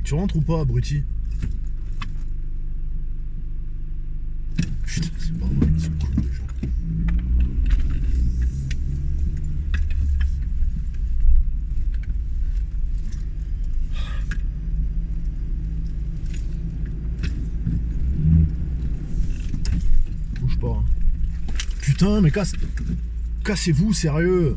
Tu rentres ou pas, abruti? Putain, c'est pas vrai, ils sont cool, les gens. Bouge pas. Hein. Putain, mais cassez-vous, sérieux.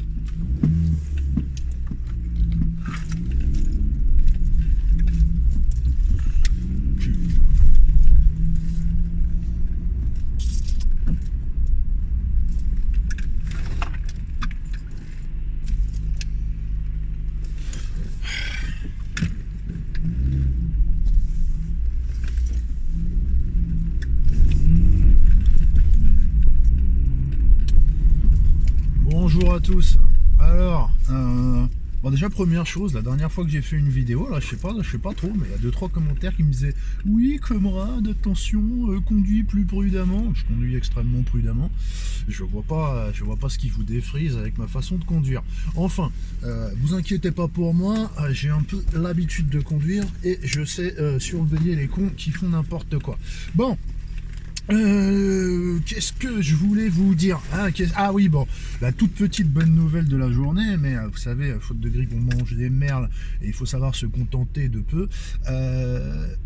Bonjour à tous. Alors, bon déjà première chose, la dernière fois que j'ai fait une vidéo, là je sais pas trop, mais il y a 2-3 commentaires qui me disaient oui camarade, attention, conduis plus prudemment. Je conduis extrêmement prudemment. Je vois pas ce qui vous défrise avec ma façon de conduire. Enfin, vous inquiétez pas pour moi, j'ai un peu l'habitude de conduire et je sais surveiller les cons qui font n'importe quoi. Bon. Qu'est-ce que je voulais vous dire? Ah oui, bon, la toute petite bonne nouvelle de la journée, mais vous savez, faute de grippe, on mange des merles et il faut savoir se contenter de peu.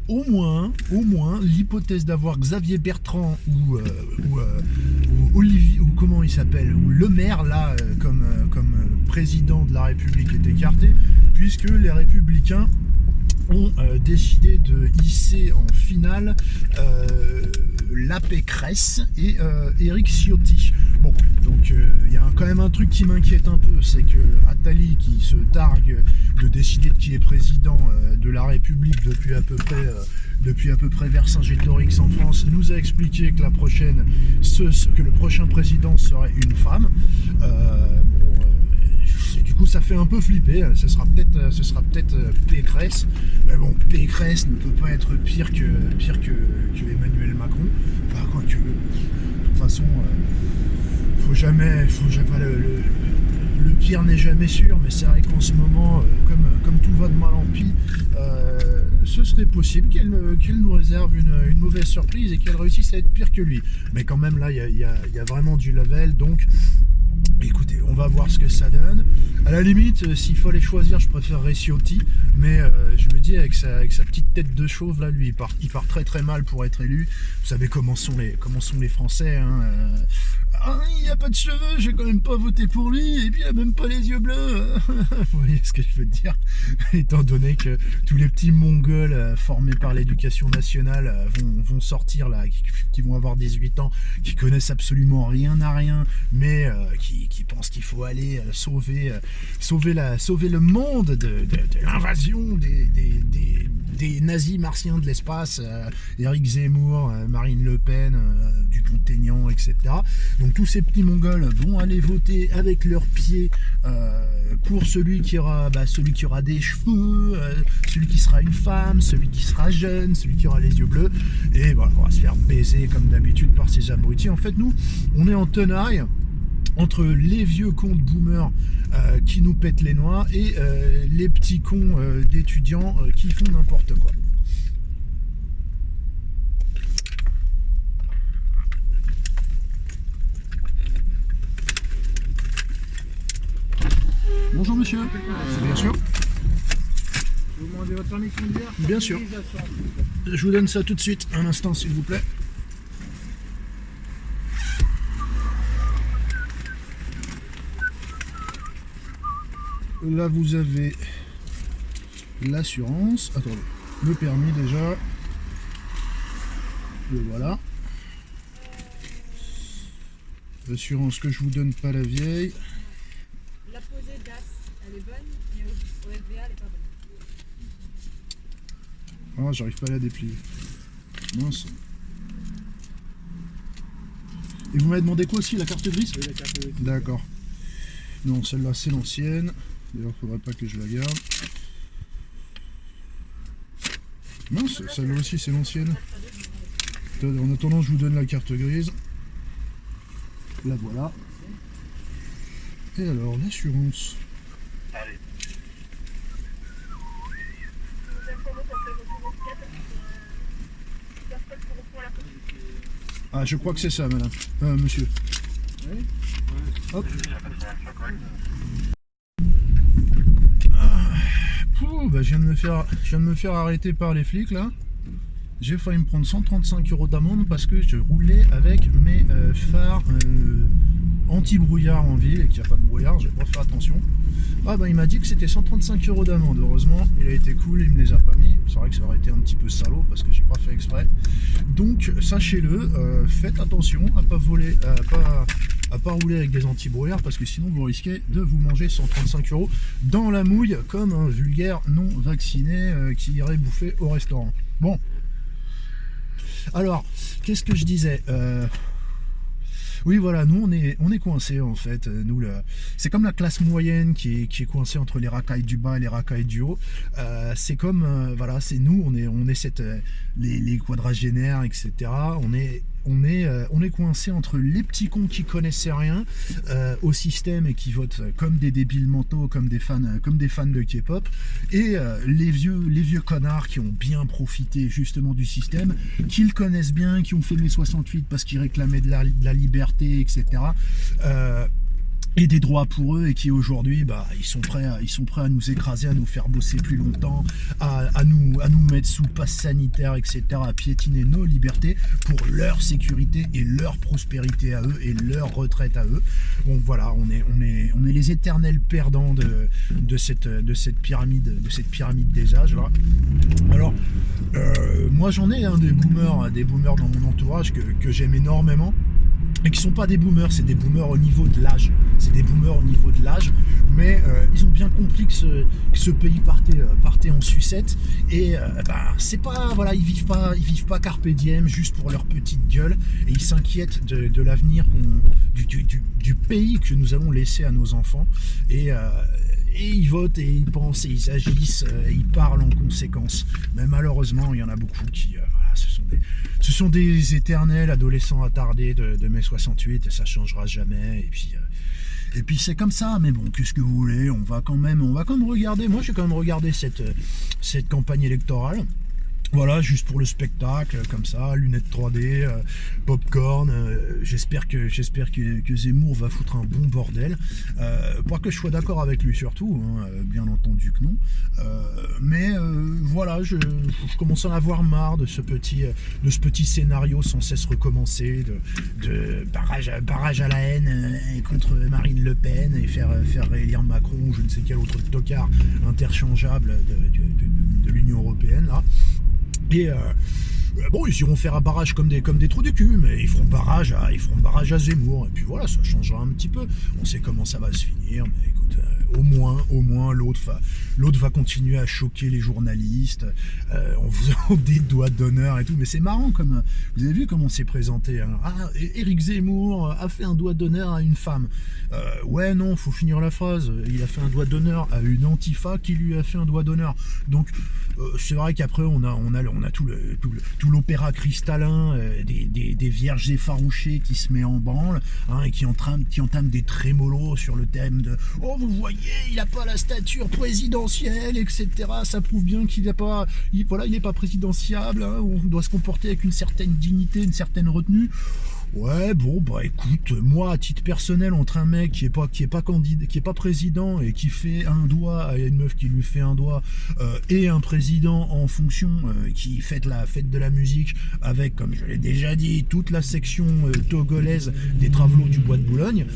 Au moins, l'hypothèse d'avoir Xavier Bertrand ou Olivier, ou comment il s'appelle, ou Le Maire, là, comme président de la République est écartée, puisque les Républicains ont décidé de hisser en finale la Pécresse et Éric Ciotti. Bon, donc il y a quand même un truc qui m'inquiète un peu, c'est que Attali, qui se targue de décider de qui est président de la République depuis à peu près Vercingétorix en France, nous a expliqué que que le prochain président serait une femme. Du coup, ça fait un peu flipper. Ce sera peut-être Pécresse. Mais bon, Pécresse ne peut pas être pire que Emmanuel Macron. Enfin, quoi que. De toute façon, faut jamais le pire n'est jamais sûr. Mais c'est vrai qu'en ce moment, comme tout va de mal en pis, ce serait possible qu'elle nous réserve une mauvaise surprise et qu'elle réussisse à être pire que lui. Mais quand même, là, il y a vraiment du level. Donc. Écoutez, on va voir ce que ça donne. À la limite, s'il fallait choisir, je préférerais Ciotti, mais je me dis avec sa petite tête de chauve là, lui, il part très très mal pour être élu. Vous savez comment sont les Français. Hein, il n'a pas de cheveux, je vais quand même pas voter pour lui, et puis il a même pas les yeux bleus. Vous voyez ce que je veux dire? Étant donné que tous les petits mongols formés par l'éducation nationale vont sortir là, qui vont avoir 18 ans, qui connaissent absolument rien à rien, mais qui pensent qu'il faut aller sauver le monde de l'invasion des nazis martiens de l'espace, Éric Zemmour, Marine Le Pen, Dupont-Aignan, etc. Donc tous ces petits mongols vont aller voter avec leurs pieds pour celui qui aura des cheveux, celui qui sera une femme, celui qui sera jeune, celui qui aura les yeux bleus, et voilà, on va se faire baiser comme d'habitude par ces abrutis. En fait, nous, on est en tenaille entre les vieux cons de boomers qui nous pètent les noix et les petits cons d'étudiants qui font n'importe quoi. Bonjour monsieur. Bien sûr. Vous demandez votre permis de conduire? Bien sûr. Je vous donne ça tout de suite. Un instant s'il vous plaît. Là vous avez l'assurance. Attendez. Le permis déjà. Le voilà. L'assurance que je vous donne, pas la vieille. La posée d'AS, elle est bonne, mais au FVA, elle est pas bonne. Ah, j'arrive pas à la déplier. Mince. Et vous m'avez demandé quoi aussi, la carte grise? Oui, la carte grise. D'accord. Non, celle-là c'est l'ancienne. D'ailleurs, faudrait pas que je la garde. Mince, celle-là aussi c'est l'ancienne. En attendant, je vous donne la carte grise. La voilà. Et alors, l'assurance. Allez. Ah, je crois que c'est ça, madame. Monsieur. Oui. Hop. Pouh, bah, je viens de me faire arrêter par les flics, là. J'ai failli me prendre 135 € d'amende parce que je roulais avec mes phares anti-brouillard en ville et qu'il n'y a pas de brouillard, j'ai pas fait attention. Ah bah il m'a dit que c'était 135 € d'amende. Heureusement, il a été cool, il me les a pas mis. C'est vrai que ça aurait été un petit peu salaud parce que j'ai pas fait exprès. Donc sachez-le, faites attention à pas voler, à pas rouler avec des anti-brouillards parce que sinon vous risquez de vous manger 135 € dans la mouille comme un vulgaire non vacciné qui irait bouffer au restaurant. Bon. Alors, qu'est-ce que je disais oui, voilà, nous on est coincés en fait. Nous, c'est comme la classe moyenne qui est coincée entre les racailles du bas et les racailles du haut. C'est comme, voilà, c'est nous, on est les quadragénaires, etc. On est coincé entre les petits cons qui connaissaient rien au système et qui votent comme des débiles mentaux, comme des fans de K-pop, et les vieux connards qui ont bien profité justement du système, qui le connaissent bien, qui ont fait mai 68 parce qu'ils réclamaient de la liberté, etc. Et des droits pour eux et qui aujourd'hui bah, ils sont prêts à nous écraser, à nous faire bosser plus longtemps, à nous mettre sous passe sanitaire, etc., à piétiner nos libertés pour leur sécurité et leur prospérité à eux et leur retraite à eux. Donc voilà, on est les éternels perdants de cette pyramide des âges là. Alors moi j'en ai des boomers dans mon entourage que j'aime énormément. Et qui sont pas des boomers, c'est des boomers au niveau de l'âge. Mais ils ont bien compris que ce pays partait en sucette. Et c'est pas, voilà, ils vivent pas carpe diem juste pour leur petite gueule. Et ils s'inquiètent de l'avenir du pays que nous allons laisser à nos enfants. Et ils votent et ils pensent et ils agissent et ils parlent en conséquence. Mais malheureusement, il y en a beaucoup qui... Ce sont des éternels adolescents attardés de mai 68 et ça changera jamais. Et puis c'est comme ça, mais bon, qu'est-ce que vous voulez, on va quand même regarder. Moi, j'ai quand même regardé cette campagne électorale. Voilà, juste pour le spectacle, comme ça, lunettes 3D, popcorn. J'espère que Zemmour va foutre un bon bordel. Pas que je sois d'accord avec lui surtout, hein, bien entendu que non. Mais voilà, je commence à en avoir marre de ce petit scénario sans cesse recommencé, de barrage à la haine contre Marine Le Pen et faire réélire Macron ou je ne sais quel autre tocard interchangeable de l'Union européenne là. Et bon, ils iront faire un barrage comme des trous du cul, mais ils feront barrage à Zemmour. Et puis voilà, ça changera un petit peu. On sait comment ça va se finir, mais écoute, au moins l'autre va continuer à choquer les journalistes en faisant des doigts d'honneur et tout. Mais c'est marrant, comme vous avez vu comment c'est présenté. Hein. Ah, Éric Zemmour a fait un doigt d'honneur à une femme. Ouais, non, faut finir la phrase. Il a fait un doigt d'honneur à une antifa qui lui a fait un doigt d'honneur. Donc c'est vrai qu'après on a tout l'opéra cristallin des vierges effarouchées qui se met en branle, hein, et qui entament des trémolos sur le thème de oh vous voyez il n'a pas la stature présidentielle, etc. Ça prouve bien qu'il n'est pas présidentiable, hein, on doit se comporter avec une certaine dignité, une certaine retenue. Ouais, bon, bah écoute, moi à titre personnel, entre un mec qui est pas président et qui fait un doigt à une meuf qui lui fait un doigt, et un président en fonction qui fête la fête de la musique avec, comme je l'ai déjà dit, toute la section togolaise des Travelots du Bois de Boulogne,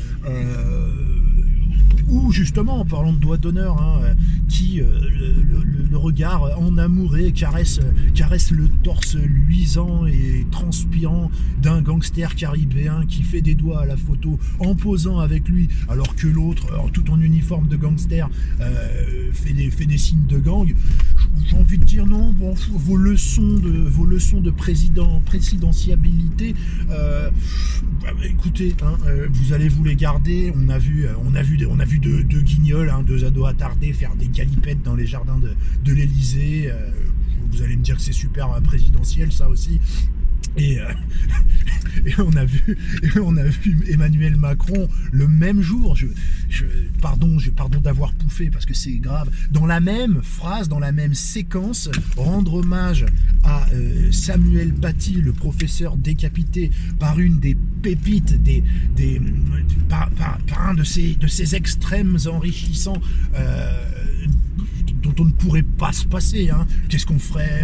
ou justement en parlant de doigt d'honneur, hein, qui le regard en amouré caresse le torse luisant et transpirant d'un gangster caribéen qui fait des doigts à la photo en posant avec lui, alors que l'autre, tout en uniforme de gangster, fait des signes de gang. J'ai envie de dire non, bon, vos leçons de présidentiabilité, écoutez, hein, vous allez vous les garder. On a vu deux guignols, hein, deux ados attardés faire des galipettes dans les jardins de l'Elysée. Vous allez me dire que c'est super présidentiel, ça aussi. Et, et on a vu Emmanuel Macron le même jour, pardon d'avoir pouffé parce que c'est grave, dans la même phrase, dans la même séquence, rendre hommage à Samuel Paty, le professeur décapité par une des pépites, par un de ces extrêmes enrichissants dont on ne pourrait pas se passer. Hein. Qu'est-ce qu'on ferait?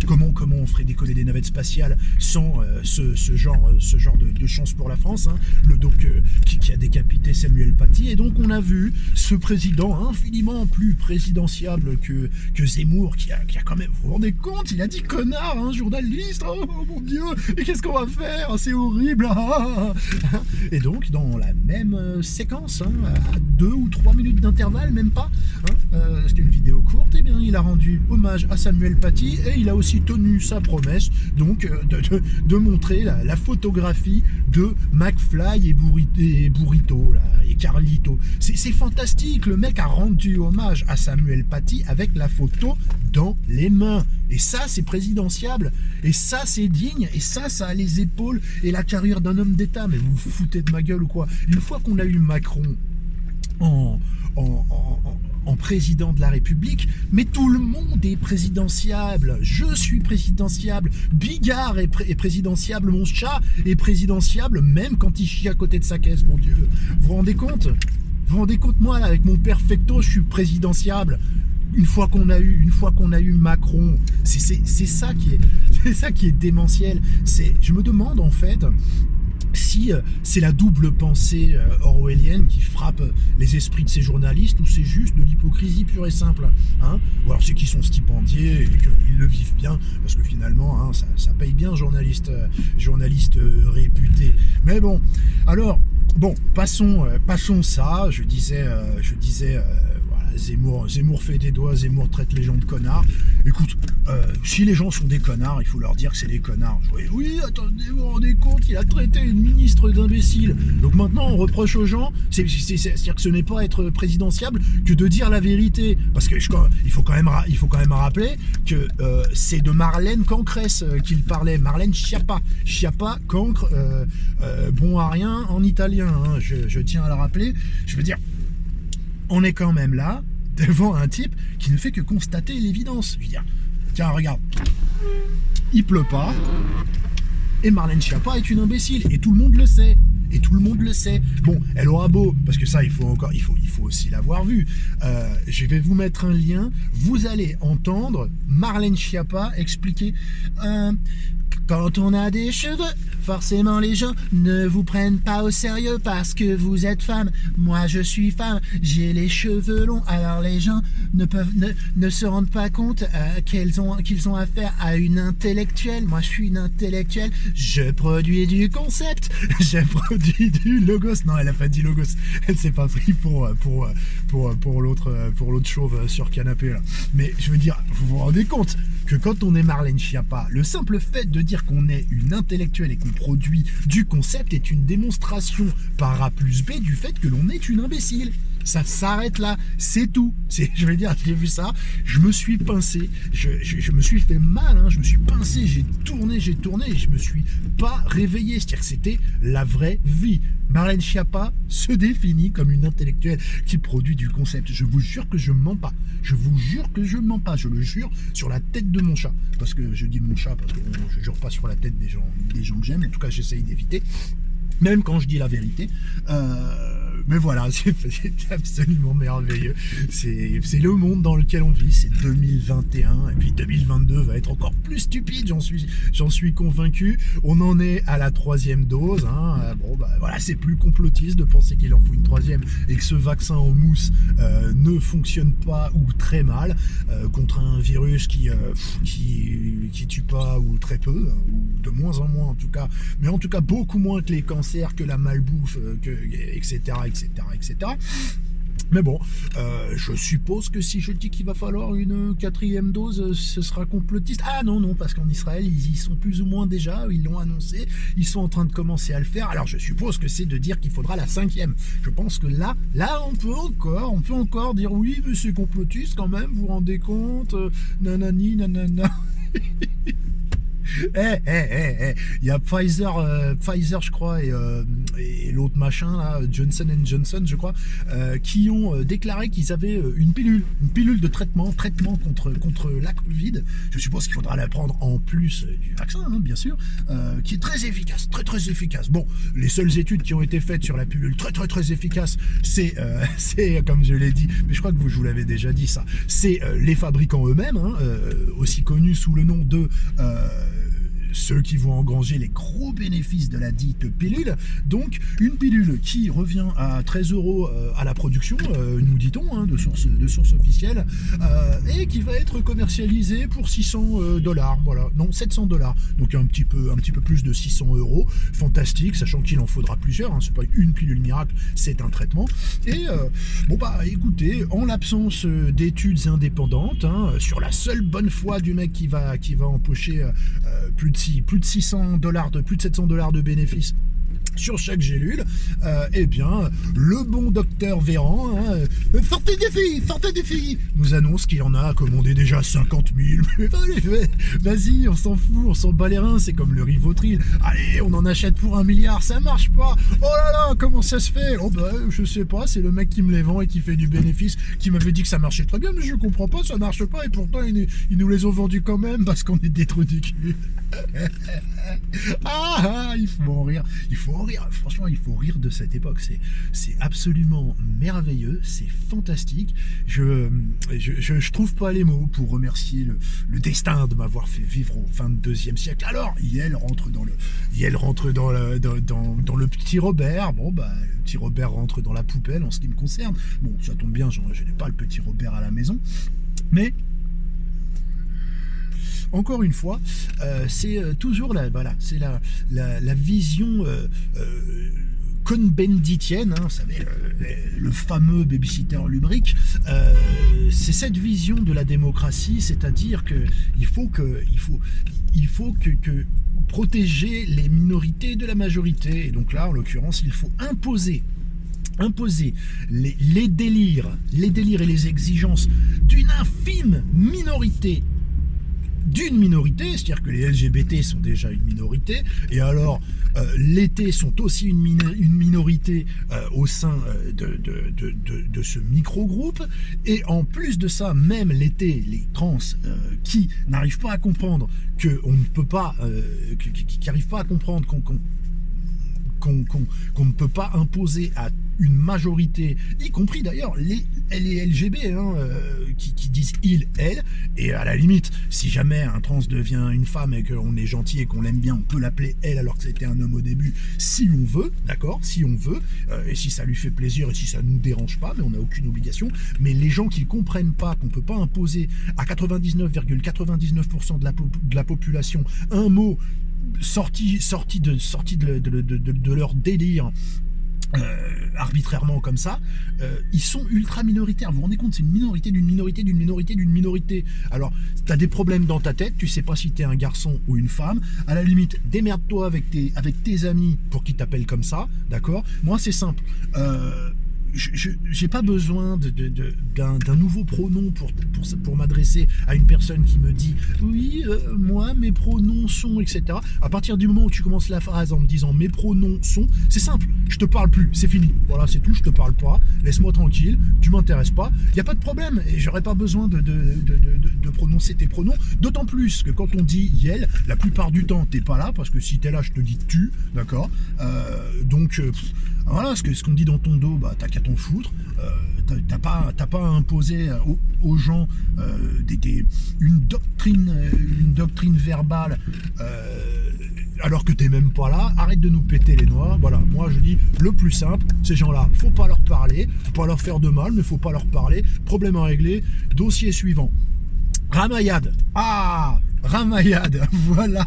Comment on ferait décoller des navettes spatiales sans ce genre de chance pour la France, hein. Qui a décapité Samuel Paty. Et donc on a vu ce président infiniment plus présidentiable que Zemmour, qui a quand même, vous vous rendez compte, il a dit connard, un journaliste, oh mon Dieu, et qu'est-ce qu'on va faire? C'est horrible. Et donc dans la même séquence, hein, à 2 ou 3 minutes d'intervalle, même pas, hein, c'était une vidéo courte, et bien il a rendu hommage à Samuel Paty et il a aussi tenu sa promesse donc de montrer la photographie de McFly et Burrito là, et Carlito. C'est fantastique, le mec a rendu hommage à Samuel Paty avec la photo dans les mains. Et ça, c'est présidentiable. Et ça, c'est digne. Et ça a les épaules et la carrure d'un homme d'État. Mais vous vous foutez de ma gueule ou quoi? Une fois qu'on a eu Macron en président de la République, mais tout le monde est présidentiable. Je suis présidentiable. Bigard est présidentiable. Mon chat est présidentiable, même quand il chie à côté de sa caisse, mon Dieu. Vous vous rendez compte? Vous vous rendez compte, moi, là, avec mon perfecto, je suis présidentiable. Une fois qu'on a eu Macron, c'est ça qui est démentiel. Je me demande, en fait, si c'est la double pensée orwellienne qui frappe les esprits de ces journalistes, ou c'est juste de l'hypocrisie pure et simple, hein, ou alors c'est qu'ils sont stipendiés et qu'ils le vivent bien, parce que finalement, hein, ça paye bien, journaliste réputé. Mais bon, alors, bon, passons ça. Je disais Zemmour fait des doigts, Zemmour traite les gens de connards. Écoute, si les gens sont des connards, il faut leur dire que c'est des connards. Oui, attendez, vous vous rendez compte, il a traité une ministre d'imbécile. Donc maintenant, on reproche aux gens, c'est-à-dire que ce n'est pas être présidentiable que de dire la vérité. Parce que il faut quand même rappeler que c'est de Marlène Cancresse qu'il parlait. Marlène Schiappa, cancre, bon à rien en italien. Hein, je tiens à le rappeler. Je veux dire, on est quand même là, devant un type qui ne fait que constater l'évidence. Je veux dire, tiens, regarde, il pleut pas, et Marlène Schiappa est une imbécile, et tout le monde le sait. Bon, elle aura beau, parce que ça, il faut aussi l'avoir vu. Je vais vous mettre un lien. Vous allez entendre Marlène Schiappa expliquer. Quand on a des cheveux, forcément les gens ne vous prennent pas au sérieux parce que vous êtes femme. Moi je suis femme, j'ai les cheveux longs, alors les gens ne se rendent pas compte qu'ils ont affaire à une intellectuelle. Moi je suis une intellectuelle, je produis du concept, je produis du logos. Non, elle a pas dit logos, elle s'est pas pris pour l'autre chauve sur canapé là. Mais je veux dire, vous vous rendez compte que quand on est Marlène Schiappa, le simple fait de dire qu'on est une intellectuelle et qu'on produit du concept est une démonstration par A plus B du fait que l'on est une imbécile. Ça s'arrête là, c'est tout. Je veux dire, j'ai vu ça, je me suis pincé, je me suis fait mal, hein, je me suis pincé, j'ai tourné, et je me suis pas réveillé. C'est-à-dire que c'était la vraie vie. Marlène Schiappa se définit comme une intellectuelle qui produit du concept. Je vous jure que je mens pas. Je le jure sur la tête de mon chat. Parce que je dis mon chat parce que je jure pas sur la tête des gens que j'aime. En tout cas, j'essaye d'éviter. Même quand je dis la vérité. Mais voilà, c'est absolument merveilleux. C'est le monde dans lequel on vit. C'est 2021 et puis 2022 va être encore plus stupide. J'en suis convaincu. On en est à la 3e dose. Hein. Bon, bah voilà, c'est plus complotiste de penser qu'il en faut une 3e et que ce vaccin en mousse ne fonctionne pas ou très mal contre un virus qui tue pas ou très peu, ou de moins en moins en tout cas, mais en tout cas beaucoup moins que les cancers, que la malbouffe, etc. Mais bon, je suppose que si je dis qu'il va falloir une 4e dose, ce sera complotiste. Ah non, parce qu'en Israël, ils y sont plus ou moins déjà, ils l'ont annoncé, ils sont en train de commencer à le faire. Alors je suppose que c'est de dire qu'il faudra la 5e. Je pense que là, on peut encore dire oui, mais c'est complotiste quand même, vous vous rendez compte, nanani, nanana. Il y a Pfizer, je crois, et l'autre machin, là, Johnson Johnson, je crois, qui ont déclaré qu'ils avaient une pilule de traitement contre la Covid. Je suppose qu'il faudra la prendre en plus du vaccin, hein, bien sûr, qui est très efficace, très efficace. Bon, les seules études qui ont été faites sur la pilule très efficace, c'est comme je l'ai dit, mais je crois que je vous l'avez déjà dit ça, c'est les fabricants eux-mêmes, hein, aussi connus sous le nom de ceux qui vont engranger les gros bénéfices de la dite pilule. Donc une pilule qui revient à 13 € à la production, nous dit-on, hein, de source officielle, et qui va être commercialisée pour $600, voilà, non, $700, donc un petit peu plus de 600 €. Fantastique, sachant qu'il en faudra plusieurs, hein, c'est pas une pilule miracle, c'est un traitement. Et bon bah écoutez, en l'absence d'études indépendantes, hein, sur la seule bonne foi du mec qui va empocher plus de $700 de bénéfices sur chaque gélule, eh bien, le bon docteur Véran, hein, sortez des filles, nous annonce qu'il en a commandé déjà 50 000. Vas-y, on s'en fout, on s'en bat les reins, c'est comme le Rivotril. Allez, on en achète pour 1 milliard, ça marche pas. Oh là là, comment ça se fait? Oh bah, je sais pas, c'est le mec qui me les vend et qui fait du bénéfice, qui m'avait dit que ça marchait très bien, mais je comprends pas, ça marche pas, et pourtant ils nous les ont vendus quand même parce qu'on est des trous du cul. Il faut en rire, franchement il faut rire de cette époque, c'est absolument merveilleux, c'est fantastique. Je trouve pas les mots pour remercier le destin de m'avoir fait vivre au 22e siècle. Alors Yel rentre dans le petit Robert. Bon bah le petit Robert rentre dans la poubelle en ce qui me concerne. Bon, ça tombe bien, je n'ai pas le petit Robert à la maison, mais encore une fois, c'est toujours c'est la vision cohn-benditienne, hein, vous savez, le fameux babysitter lubrique. C'est cette vision de la démocratie, c'est-à-dire que il faut que protéger les minorités de la majorité. Et donc là, en l'occurrence, il faut imposer les délires et les exigences d'une infime minorité, c'est-à-dire que les LGBT sont déjà une minorité, et alors les T sont aussi une minorité au sein de ce micro-groupe, et en plus de ça, même les T, les trans, qui n'arrivent pas à comprendre qu'on ne peut pas, qui n'arrivent pas à comprendre qu'on ne peut pas imposer à une majorité, y compris d'ailleurs les LGB, hein, qui disent il, elle, et à la limite, si jamais un trans devient une femme et qu'on est gentil et qu'on l'aime bien, on peut l'appeler elle alors que c'était un homme au début, si on veut, d'accord, si on veut, et si ça lui fait plaisir et si ça nous dérange pas, mais on n'a aucune obligation. Mais les gens qui ne comprennent pas qu'on ne peut pas imposer à 99,99% de la population un mot sorti de leur délire, arbitrairement comme ça, ils sont ultra minoritaires. Vous vous rendez compte, c'est une minorité d'une minorité d'une minorité d'une minorité. Alors, t'as des problèmes dans ta tête, tu sais pas si t'es un garçon ou une femme. À la limite, démerde-toi avec tes amis pour qu'ils t'appellent comme ça, d'accord? Moi, c'est simple. J'ai pas besoin d'un nouveau pronom pour m'adresser à une personne qui me dit oui, moi mes pronoms sont, etc. À partir du moment où tu commences la phrase en me disant mes pronoms sont, c'est simple, je te parle plus, c'est fini, voilà, c'est tout, je te parle pas, laisse-moi tranquille, tu m'intéresses pas, y a pas de problème, et j'aurais pas besoin de prononcer tes pronoms, d'autant plus que quand on dit yel, la plupart du temps t'es pas là, parce que si t'es là je te dis tu, d'accord, donc voilà, ce qu'on dit dans ton dos, bah t'as qu'à t'en foutre. T'as pas à imposer aux gens une doctrine verbale alors que t'es même pas là. Arrête de nous péter les noix. Voilà, moi je dis le plus simple, ces gens-là, faut pas leur parler, faut pas leur faire de mal, mais faut pas leur parler. Problème à régler. Dossier suivant. Ramayad. Ah, Ramayad. Voilà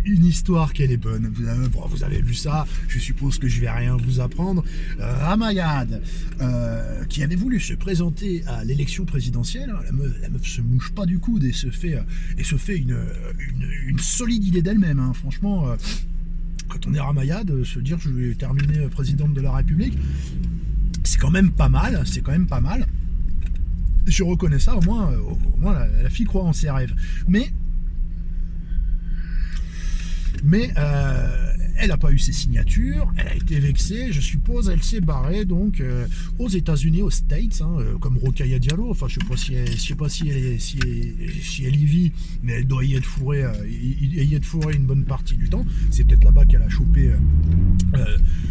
une histoire qu'elle est bonne. Vous avez vu ça, je suppose que je vais rien vous apprendre. Ramayad, qui avait voulu se présenter à l'élection présidentielle, la meuf se mouche pas du coude et se fait une solide idée d'elle-même, hein. Franchement, quand on est Ramayad, se dire que je vais terminer présidente de la République, c'est quand même pas mal, je reconnais ça, au moins la fille croit en ses rêves. Mais elle n'a pas eu ses signatures, elle a été vexée, je suppose, elle s'est barrée donc aux États-Unis, aux States, comme Rokhaya Diallo. Enfin, je sais pas si elle y vit, mais elle doit y être fourrée une bonne partie du temps. C'est peut-être là-bas qu'elle a chopé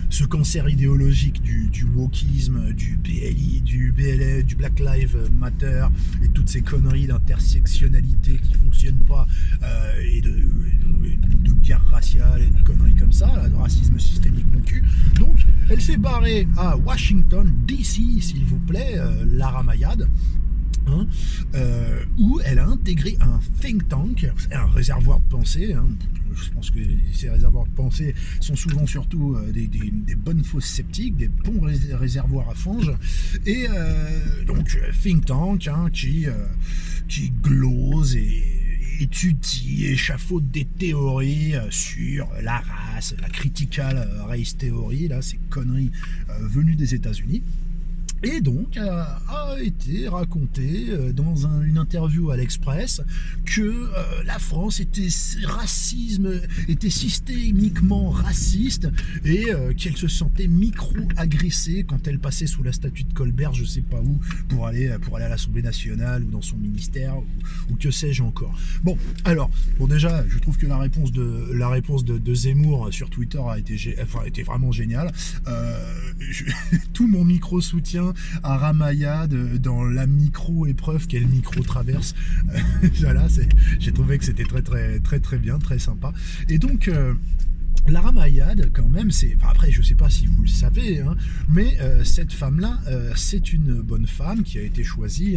ce cancer idéologique du wokisme, du BLI, du BLA, du Black Lives Matter et toutes ces conneries d'intersectionnalité qui fonctionnent pas et de guerre raciale et de conneries comme ça, de racisme systémique mon cul. Donc elle s'est barrée à Washington DC, s'il vous plaît, Lara Mayad, où elle a intégré un think tank, un réservoir de pensée. Je pense que ces réservoirs de pensée sont souvent surtout des bonnes fosses sceptiques, des bons réservoirs à fange. Et donc think tank qui glose et étudie, échafaude des théories sur la race, la critical race theory, là, ces conneries venues des États-Unis. Et donc a été raconté dans une interview à l'Express que la France était systémiquement raciste et qu'elle se sentait micro-agressée quand elle passait sous la statue de Colbert, je sais pas où, pour aller à l'Assemblée nationale ou dans son ministère ou que sais-je encore. Bon, alors, déjà, je trouve que la réponse de Zemmour sur Twitter a été vraiment géniale. Tout mon micro-soutien à Ramayad dans la micro-épreuve qu'elle micro-traverse. Voilà, j'ai trouvé que c'était très très très très bien, très sympa. Et donc Lara Mayad, quand même, après, je sais pas si vous le savez, mais cette femme-là, c'est une bonne femme qui a été choisie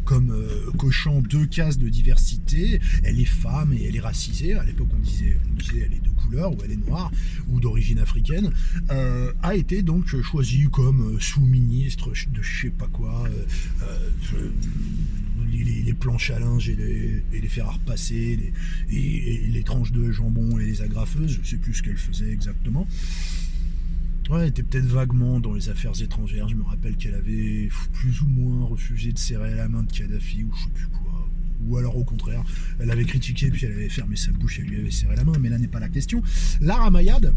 comme cochant 2 cases de diversité. Elle est femme et elle est racisée. À l'époque, on disait elle est de couleur, ou elle est noire, ou d'origine africaine. A été donc choisie comme sous-ministre de je sais pas quoi. Les planches à linge et les fers à repasser, et les tranches de jambon et les agrafeuses, je sais plus ce qu'elle faisait exactement. Ouais, elle était peut-être vaguement dans les affaires étrangères. Je me rappelle qu'elle avait plus ou moins refusé de serrer la main de Kadhafi, ou je sais plus quoi. Ou alors au contraire, elle avait critiqué puis elle avait fermé sa bouche et lui avait serré la main, mais là n'est pas la question. Lara Mayad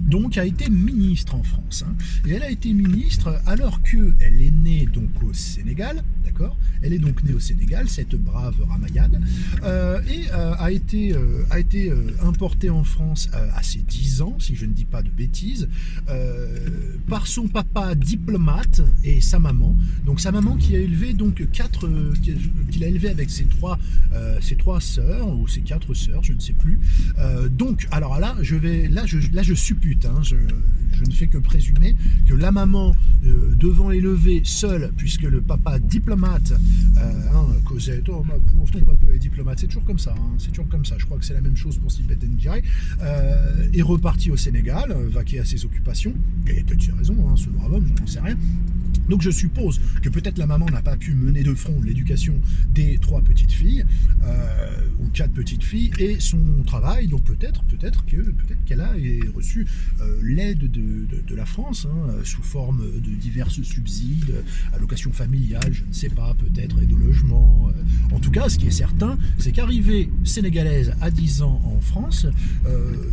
donc a été ministre en France, et elle a été ministre alors qu'elle est née donc au Sénégal, d'accord. Elle est donc née au Sénégal, cette brave Ramayad, et a été importée en France à ses 10 ans, si je ne dis pas de bêtises, par son papa diplomate et sa maman. Donc sa maman qui a élevé donc qu'il a élevé avec ses trois sœurs ou ses 4 sœurs, je ne sais plus. Donc alors là je suppute, je ne fais que présumer que la maman devant élever seule, puisque le papa diplomate causait ton papa est diplomate, c'est toujours comme ça, je crois que c'est la même chose pour Sibeth Ndiaye, est reparti au Sénégal, vaquer à ses occupations, et peut-être ses raisons, ce brave homme, je n'en sais rien. Donc je suppose que peut-être la maman n'a pas pu mener de front l'éducation des 3 petites filles, ou 4 petites filles, et son travail, donc peut-être qu'elle a reçu l'aide de la France, sous forme de divers subsides, allocations familiales, je ne sais pas, peut-être aide au logement. En tout cas, ce qui est certain, c'est qu'arrivée sénégalaise à 10 ans en France,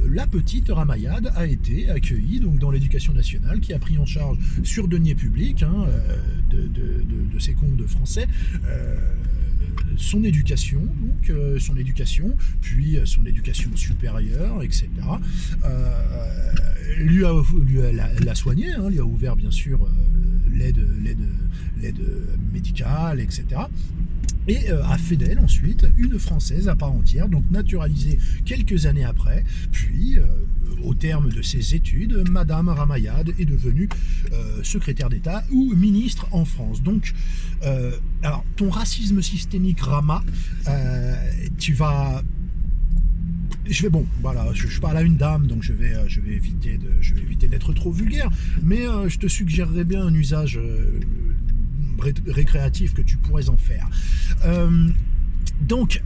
la petite Ramayad a été accueillie donc dans l'éducation nationale, qui a pris en charge sur deniers publics, de ces cons de français, son éducation, puis son éducation supérieure, etc. L'a soigné, lui a ouvert bien sûr l'aide médicale, etc. Et a fait d'elle ensuite une Française à part entière, donc naturalisée quelques années après, puis au terme de ses études, Madame Ramayad est devenue secrétaire d'État ou ministre en France. Donc, alors, ton racisme systémique, Rama, tu vas... Je parle à une dame, donc je vais éviter d'être trop vulgaire, mais je te suggérerais bien un usage récréatif que tu pourrais en faire. Donc,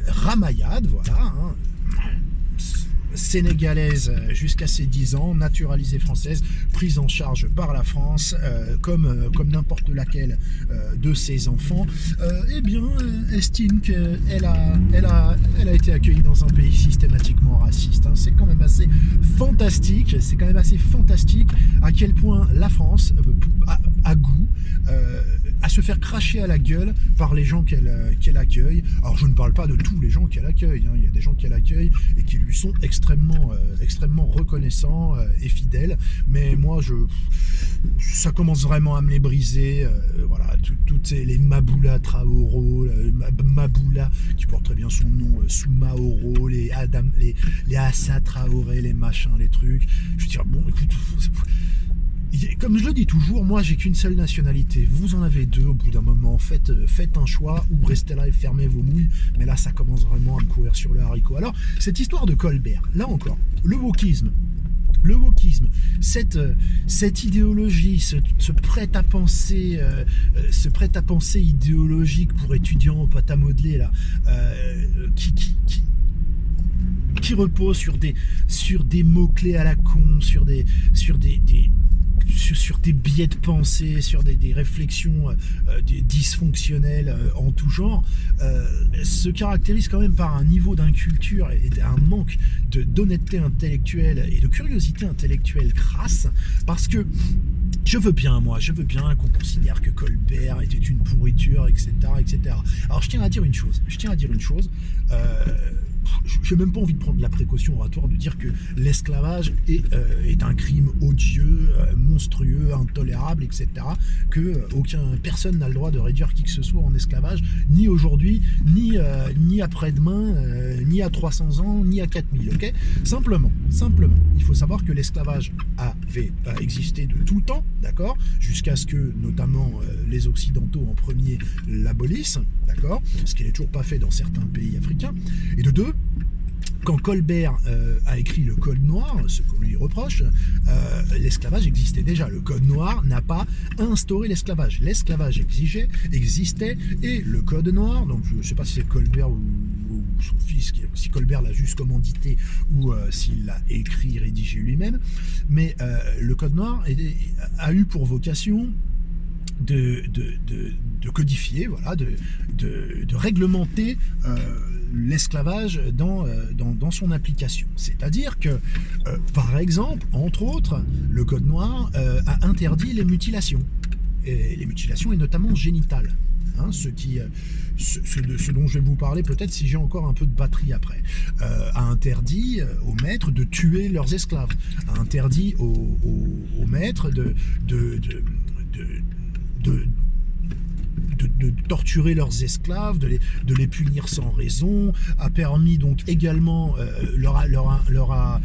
Ramayad, voilà, sénégalaise jusqu'à ses 10 ans, naturalisée française, prise en charge par la France, comme n'importe laquelle de ses enfants, estime qu'elle a été accueillie dans un pays systématiquement raciste. Hein. C'est quand même assez fantastique, à quel point la France a goût à se faire cracher à la gueule par les gens qu'elle accueille. Alors je ne parle pas de tous les gens qu'elle accueille, hein. Il y a des gens qu'elle accueille et qui lui sont extrêmement reconnaissants et fidèles, mais moi ça commence vraiment à me les briser. Voilà, toutes les Maboula Traoré, Maboula qui porte très bien son nom, Soumaoro, les Assa Traoré, les machins, les trucs. Je veux dire, bon, écoute, comme je le dis toujours, moi j'ai qu'une seule nationalité. Vous en avez deux. Au bout d'un moment, faites un choix ou restez là et fermez vos mouilles. Mais là, ça commence vraiment à me courir sur le haricot. Alors, cette histoire de Colbert, là encore, le wokisme, cette idéologie, ce prêt-à-penser idéologique pour étudiants pâte à modeler là, qui repose sur des mots-clés à la con, sur des biais de pensée, sur des réflexions dysfonctionnelles en tout genre, se caractérise quand même par un niveau d'inculture et un manque d'honnêteté intellectuelle et de curiosité intellectuelle crasse, parce que je veux bien qu'on considère que Colbert était une pourriture, etc. Alors je tiens à dire une chose, j'ai même pas envie de prendre la précaution oratoire de dire que l'esclavage est un crime odieux, monstrueux, intolérable, etc. Que personne n'a le droit de réduire qui que ce soit en esclavage, ni aujourd'hui, ni après-demain, ni à 300 ans, ni à 4000, ok ? Simplement, il faut savoir que l'esclavage avait existé de tout temps, d'accord ? Jusqu'à ce que, notamment, les Occidentaux en premier l'abolissent, d'accord ? Ce qui n'est toujours pas fait dans certains pays africains. Et de deux, quand Colbert a écrit le Code Noir, ce qu'on lui reproche, l'esclavage existait déjà. Le Code Noir n'a pas instauré l'esclavage. L'esclavage existait, et le Code Noir, donc je ne sais pas si c'est Colbert ou son fils, si Colbert l'a juste commandité ou s'il l'a écrit, rédigé lui-même, mais le Code Noir a eu pour vocation de codifier, voilà, de réglementer l'esclavage dans son application. C'est-à-dire que, par exemple, entre autres, le Code Noir a interdit les mutilations. Et les mutilations, et notamment génitales. Hein, ce dont je vais vous parler peut-être si j'ai encore un peu de batterie après, a interdit aux maîtres de tuer leurs esclaves, a interdit aux maîtres de torturer leurs esclaves, de les punir sans raison, a permis donc également, leur a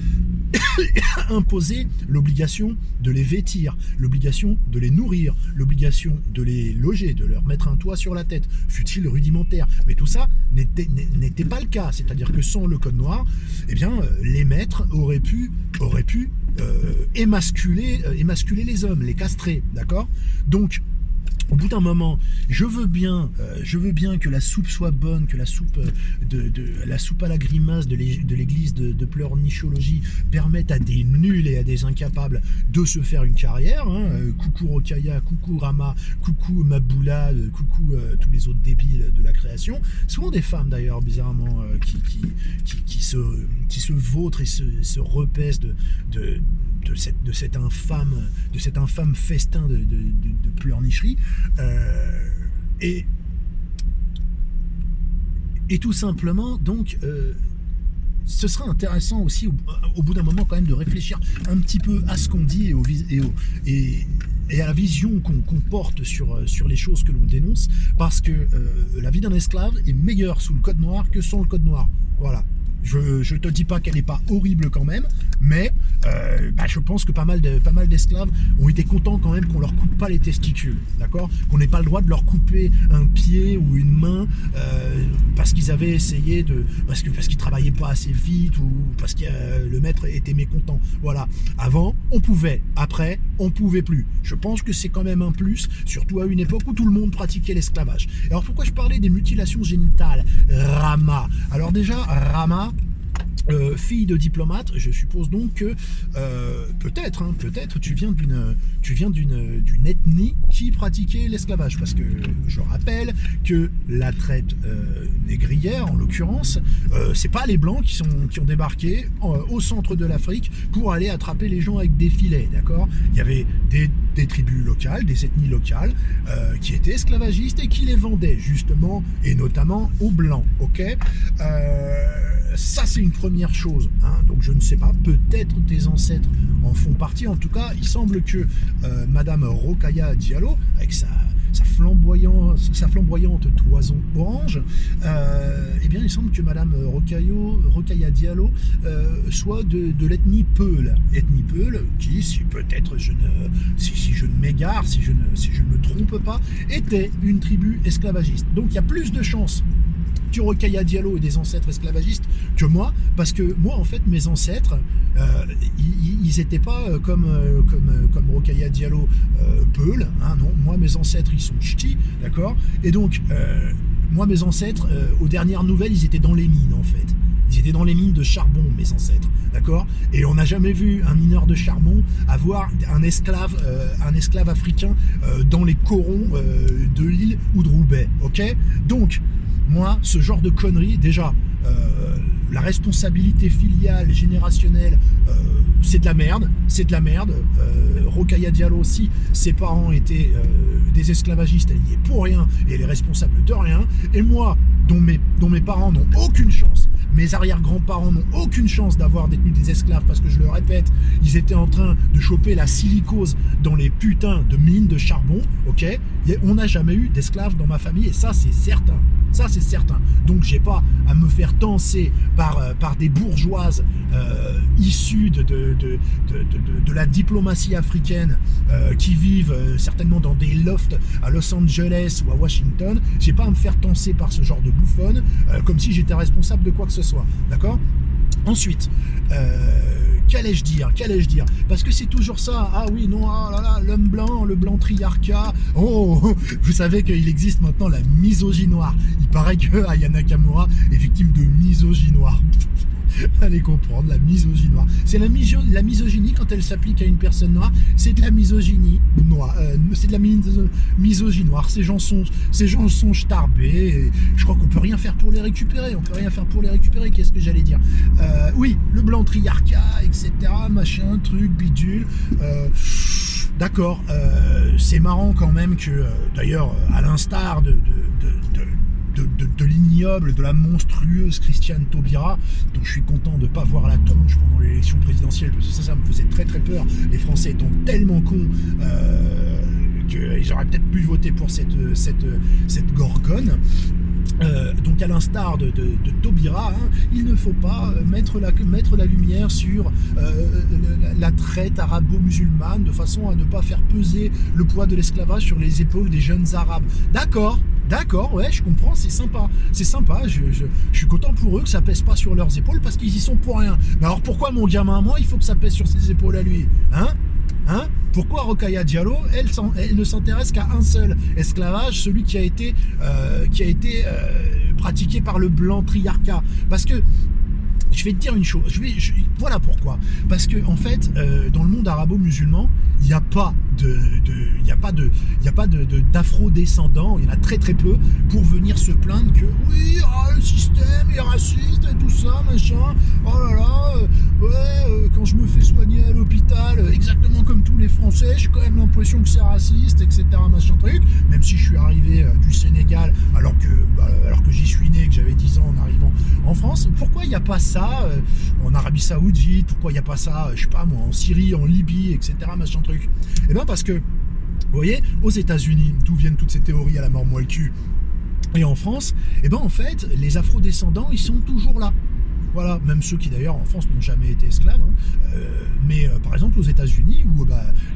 imposé l'obligation de les vêtir, l'obligation de les nourrir, l'obligation de les loger, de leur mettre un toit sur la tête, fût-il rudimentaire. Mais tout ça n'était pas le cas, c'est-à-dire que sans le Code Noir, eh bien, les maîtres auraient pu émasculer les hommes, les castrer, d'accord ? Donc, au bout d'un moment, je veux bien que la soupe soit bonne, que la soupe la soupe à la grimace de l'église de pleurnichologie permette à des nuls et à des incapables de se faire une carrière. Hein. Coucou Rokhaya, coucou Rama, coucou Maboula, coucou tous les autres débiles de la création. Souvent des femmes d'ailleurs, bizarrement, qui se vautrent et se repaissent de cet infâme festin de pleurnicherie. Et tout simplement, donc, ce sera intéressant aussi au bout d'un moment quand même de réfléchir un petit peu à ce qu'on dit et à la vision qu'on porte sur les choses que l'on dénonce, parce que la vie d'un esclave est meilleure sous le Code Noir que sans le Code Noir. Voilà. Je te dis pas qu'elle n'est pas horrible quand même, mais je pense que pas mal d'esclaves ont été contents quand même qu'on leur coupe pas les testicules, d'accord ? Qu'on n'ait pas le droit de leur couper un pied ou une main parce qu'ils avaient essayé parce qu'ils travaillaient pas assez vite ou parce que le maître était mécontent. Voilà. Avant, on pouvait. Après, on pouvait plus. Je pense que c'est quand même un plus, surtout à une époque où tout le monde pratiquait l'esclavage. Alors pourquoi je parlais des mutilations génitales ? Rama. Alors déjà, Rama, fille de diplomate, je suppose donc que peut-être tu viens d'une ethnie qui pratiquait l'esclavage, parce que je rappelle que la traite négrière, en l'occurrence, c'est pas les blancs qui ont débarqué au centre de l'Afrique pour aller attraper les gens avec des filets, d'accord? Il y avait des tribus locales, des ethnies locales qui étaient esclavagistes et qui les vendaient justement et notamment aux blancs, ok? Ça c'est une première chose, hein. Donc je ne sais pas, peut-être tes ancêtres en font partie. En tout cas, il semble que Madame Rokhaya Diallo, avec sa flamboyante toison orange, eh bien il semble que Madame Rokhaya Diallo soit de l'ethnie Peul. Ethnie Peul qui, si peut-être si je ne m'égare, si je ne me trompe pas, était une tribu esclavagiste. Donc il y a plus de chances que Rokhaya Diallo ait des ancêtres esclavagistes que moi, parce que moi en fait mes ancêtres ils n'étaient pas comme Rokhaya Diallo Peul, hein, non, moi mes ancêtres ils sont ch'tis, d'accord, et donc moi mes ancêtres aux dernières nouvelles ils étaient dans les mines en fait. Ils étaient dans les mines de charbon, mes ancêtres, d'accord? Et on n'a jamais vu un mineur de charbon avoir un esclave africain dans les corons de l'île ou de Roubaix, ok? Donc, moi, ce genre de conneries, déjà, la responsabilité filiale, générationnelle, c'est de la merde, Rokhaya Diallo aussi, ses parents étaient des esclavagistes, elle y est pour rien, et elle est responsable de rien, et moi, dont mes parents n'ont aucune chance, mes arrière-grands-parents n'ont aucune chance d'avoir détenu des esclaves, parce que je le répète, ils étaient en train de choper la silicose dans les putains de mines de charbon, ok? On n'a jamais eu d'esclaves dans ma famille, et ça c'est certain. Ça, c'est certain. Donc, j'ai pas à me faire tancer par des bourgeoises issues de la diplomatie africaine qui vivent certainement dans des lofts à Los Angeles ou à Washington. J'ai pas à me faire tancer par ce genre de bouffonne comme si j'étais responsable de quoi que ce soit. D'accord ? Ensuite, qu'allais-je dire? Parce que c'est toujours ça. Ah oui, non, ah là là, l'homme blanc, le blanc triarcat. Oh, vous savez qu'il existe maintenant la misogynoire. Il paraît que Aya Nakamura est victime de misogynoire. Allez comprendre, la misogynoire. C'est la misogynie quand elle s'applique à une personne noire, c'est de la misogynie noire. C'est de la misogynoire. Ces gens sont starbés. Et je crois qu'on peut rien faire pour les récupérer. Qu'est-ce que j'allais dire? Oui, le blanc triarcat, etc. Machin, truc, bidule. D'accord. C'est marrant quand même que, d'ailleurs, à l'instar de l'ignoble, de la monstrueuse Christiane Taubira, dont je suis content de ne pas voir la tronche pendant l'élection présidentielle, parce que ça me faisait très très peur, les Français étant tellement cons qu'ils auraient peut-être pu voter pour cette gorgone. Donc à l'instar de Taubira, hein, il ne faut pas mettre la lumière sur la traite arabo-musulmane de façon à ne pas faire peser le poids de l'esclavage sur les épaules des jeunes arabes. D'accord, ouais, je comprends, c'est sympa, je suis content pour eux que ça pèse pas sur leurs épaules parce qu'ils y sont pour rien. Mais alors pourquoi mon gamin à moi, il faut que ça pèse sur ses épaules à lui, hein? Pourquoi Rokhaya Diallo, elle ne s'intéresse qu'à un seul esclavage, celui qui a été pratiqué par le blanc triarcat? Parce que je vais te dire une chose, voilà pourquoi. Parce que en fait, dans le monde arabo-musulman, il n'y a pas d'afro-descendants, il y en a très très peu, pour venir se plaindre que oui, le système est raciste et tout ça, machin, oh là là, quand je me fais soigner à l'hôpital, exactement comme tous les Français, j'ai quand même l'impression que c'est raciste, etc., machin truc, même si je suis arrivé du Sénégal, alors que j'y suis né, que j'avais 10 ans en arrivant en France. Pourquoi il n'y a pas ça en Arabie Saoudite? Pourquoi il n'y a pas ça, je sais pas moi, en Syrie, en Libye, etc., machin truc? Eh bien parce que, vous voyez, aux États-Unis, d'où viennent toutes ces théories à la mort moi le cul, et en France, eh ben en fait, les afro-descendants, ils sont toujours là. Voilà, même ceux qui d'ailleurs en France n'ont jamais été esclaves, hein. Mais par exemple aux États-Unis, où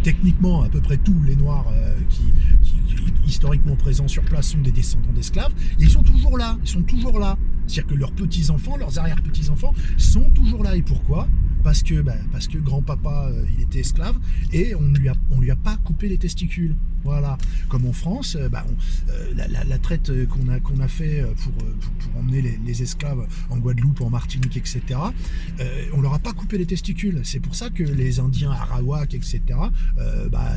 techniquement à peu près tous les Noirs qui historiquement présents sur place sont des descendants d'esclaves, ils sont toujours là. C'est-à-dire que leurs petits-enfants, leurs arrière-petits-enfants sont toujours là. Et pourquoi ? Parce que grand-papa il était esclave et on lui a pas coupé les testicules. Voilà. Comme en France, la traite qu'on a fait pour emmener les esclaves en Guadeloupe, en Martinique, etc., on leur a pas coupé les testicules. C'est pour ça que les Indiens Arawak, etc.,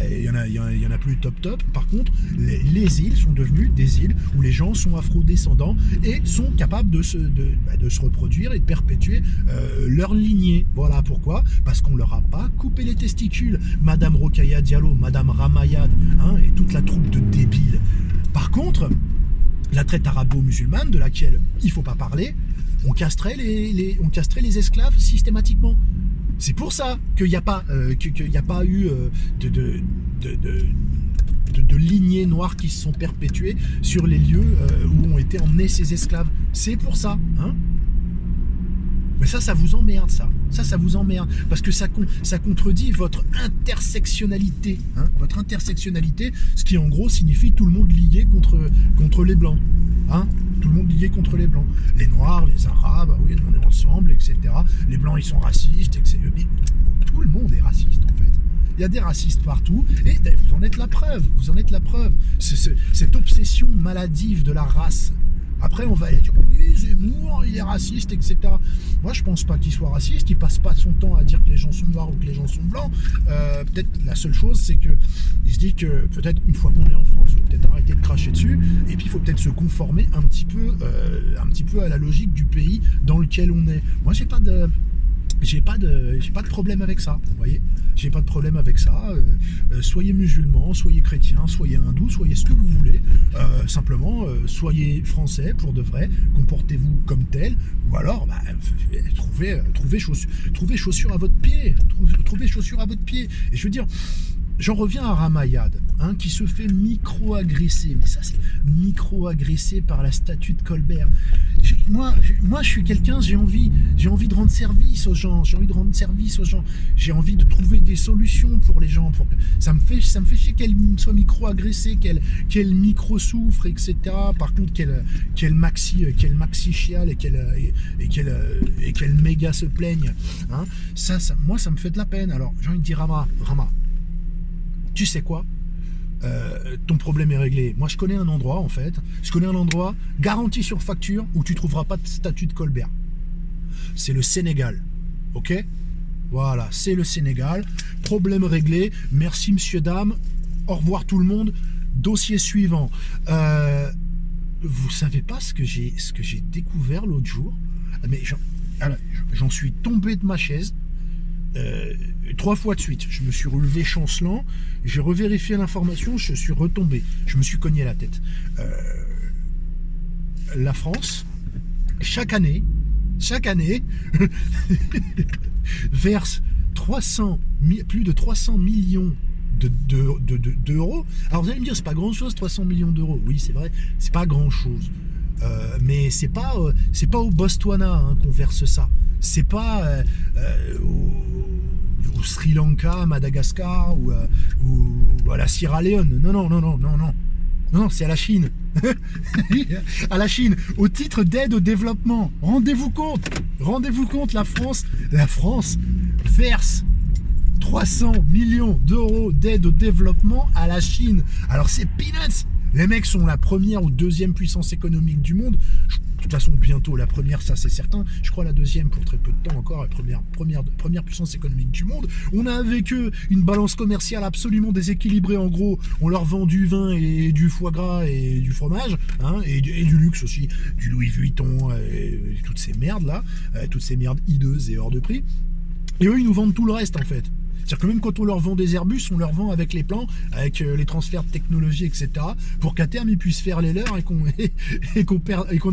il y en a plus top. Par contre, les îles sont devenues des îles où les gens sont afro-descendants et sont capables de se reproduire et de perpétuer leur lignée. Voilà pourquoi. Parce qu'on leur a pas coupé les testicules. Madame Rokhaya Diallo, Madame Ramayad, et toute la troupe de débiles. Par contre, la traite arabo-musulmane, de laquelle il ne faut pas parler, on castrait les esclaves systématiquement. C'est pour ça qu'il n'y a pas eu de lignées noires qui se sont perpétuées sur les lieux où ont été emmenés ces esclaves. C'est pour ça, Mais ça vous emmerde, ça. Ça vous emmerde. Parce que ça contredit votre intersectionnalité. Votre intersectionnalité, ce qui en gros signifie tout le monde lié contre les Blancs. Tout le monde lié contre les Blancs. Les Noirs, les Arabes, oui, on est ensemble, etc. Les Blancs, ils sont racistes, etc. Mais tout le monde est raciste, en fait. Il y a des racistes partout, et vous en êtes la preuve. Cette obsession maladive de la race. Après, on va aller dire, oui, Zemmour, il est raciste, etc. Moi, je pense pas qu'il soit raciste. Il passe pas son temps à dire que les gens sont noirs ou que les gens sont blancs. Peut-être la seule chose, c'est que il se dit que peut-être une fois qu'on est en France, il faut peut-être arrêter de cracher dessus. Et puis, il faut peut-être se conformer un petit peu à la logique du pays dans lequel on est. Moi, j'ai pas de problème avec ça, vous voyez. J'ai pas de problème avec ça. Soyez musulmans, soyez chrétiens, soyez hindous, soyez ce que vous voulez. Simplement, soyez français pour de vrai. Comportez-vous comme tel. Ou alors, trouvez chaussures à votre pied. Trouvez chaussures à votre pied. Et je veux dire, j'en reviens à Ramayad, qui se fait micro-agresser. Mais ça, c'est micro-agressé par la statue de Colbert. Moi, je suis quelqu'un, j'ai envie de rendre service aux gens. J'ai envie de trouver des solutions pour les gens. Ça me fait chier qu'elle soit micro-agressée, qu'elle micro-souffre, etc. Par contre, qu'elle maxi chiale et qu'elle méga se plaigne. Moi, ça me fait de la peine. Alors, j'ai envie de dire, Rama, tu sais quoi, ton problème est réglé. Moi, je connais un endroit, en fait. Garanti sur facture, où tu trouveras pas de statue de Colbert. C'est le Sénégal. Ok ? Voilà, c'est le Sénégal. Problème réglé. Merci, monsieur, dame. Au revoir, tout le monde. Dossier suivant. Vous savez pas ce que j'ai découvert l'autre jour ? Mais j'en suis tombé de ma chaise. 3 fois de suite, je me suis relevé chancelant, j'ai revérifié l'information, je suis retombé, je me suis cogné la tête. La France, chaque année, verse plus de 300 millions d'euros. Alors vous allez me dire, c'est pas grand chose, 300 millions d'euros. Oui, c'est vrai, c'est pas grand chose. Mais c'est pas au Botswana qu'on verse ça. C'est pas au Sri Lanka, à Madagascar ou à la Sierra Leone. Non, c'est à la Chine. À la Chine, au titre d'aide au développement. Rendez-vous compte, la France verse 300 millions d'euros d'aide au développement à la Chine. Alors c'est peanuts. Les mecs sont la première ou deuxième puissance économique du monde. De toute façon, bientôt la première, ça c'est certain. Je crois la deuxième pour très peu de temps encore, la première puissance économique du monde. On a avec eux une balance commerciale absolument déséquilibrée. En gros, on leur vend du vin et du foie gras et du fromage, et du luxe aussi, du Louis Vuitton, et toutes ces merdes là, toutes ces merdes hideuses et hors de prix. Et eux, ils nous vendent tout le reste en fait. C'est-à-dire que même quand on leur vend des Airbus, on leur vend avec les plans, avec les transferts de technologie, etc., pour qu'à terme, ils puissent faire les leurs et qu'on ait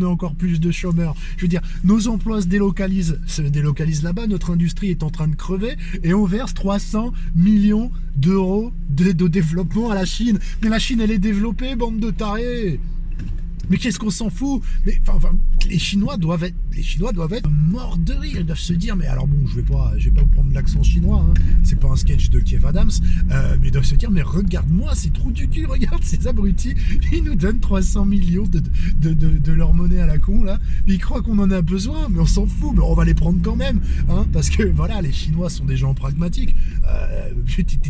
encore plus de chômeurs. Je veux dire, nos emplois se délocalisent là-bas, notre industrie est en train de crever, et on verse 300 millions d'euros de développement à la Chine. Mais la Chine, elle est développée, bande de tarés. Mais qu'est-ce qu'on s'en fout? Mais enfin, les Chinois doivent être morts de rire. Ils doivent se dire, mais alors bon, je vais pas vous prendre l'accent chinois, hein. C'est pas un sketch de Kev Adams, mais ils doivent se dire, mais regarde-moi ces trous du cul, regarde ces abrutis, ils nous donnent 300 millions de leur monnaie à la con là, ils croient qu'on en a besoin, mais on s'en fout, mais on va les prendre quand même, hein, parce que voilà, les Chinois sont des gens pragmatiques.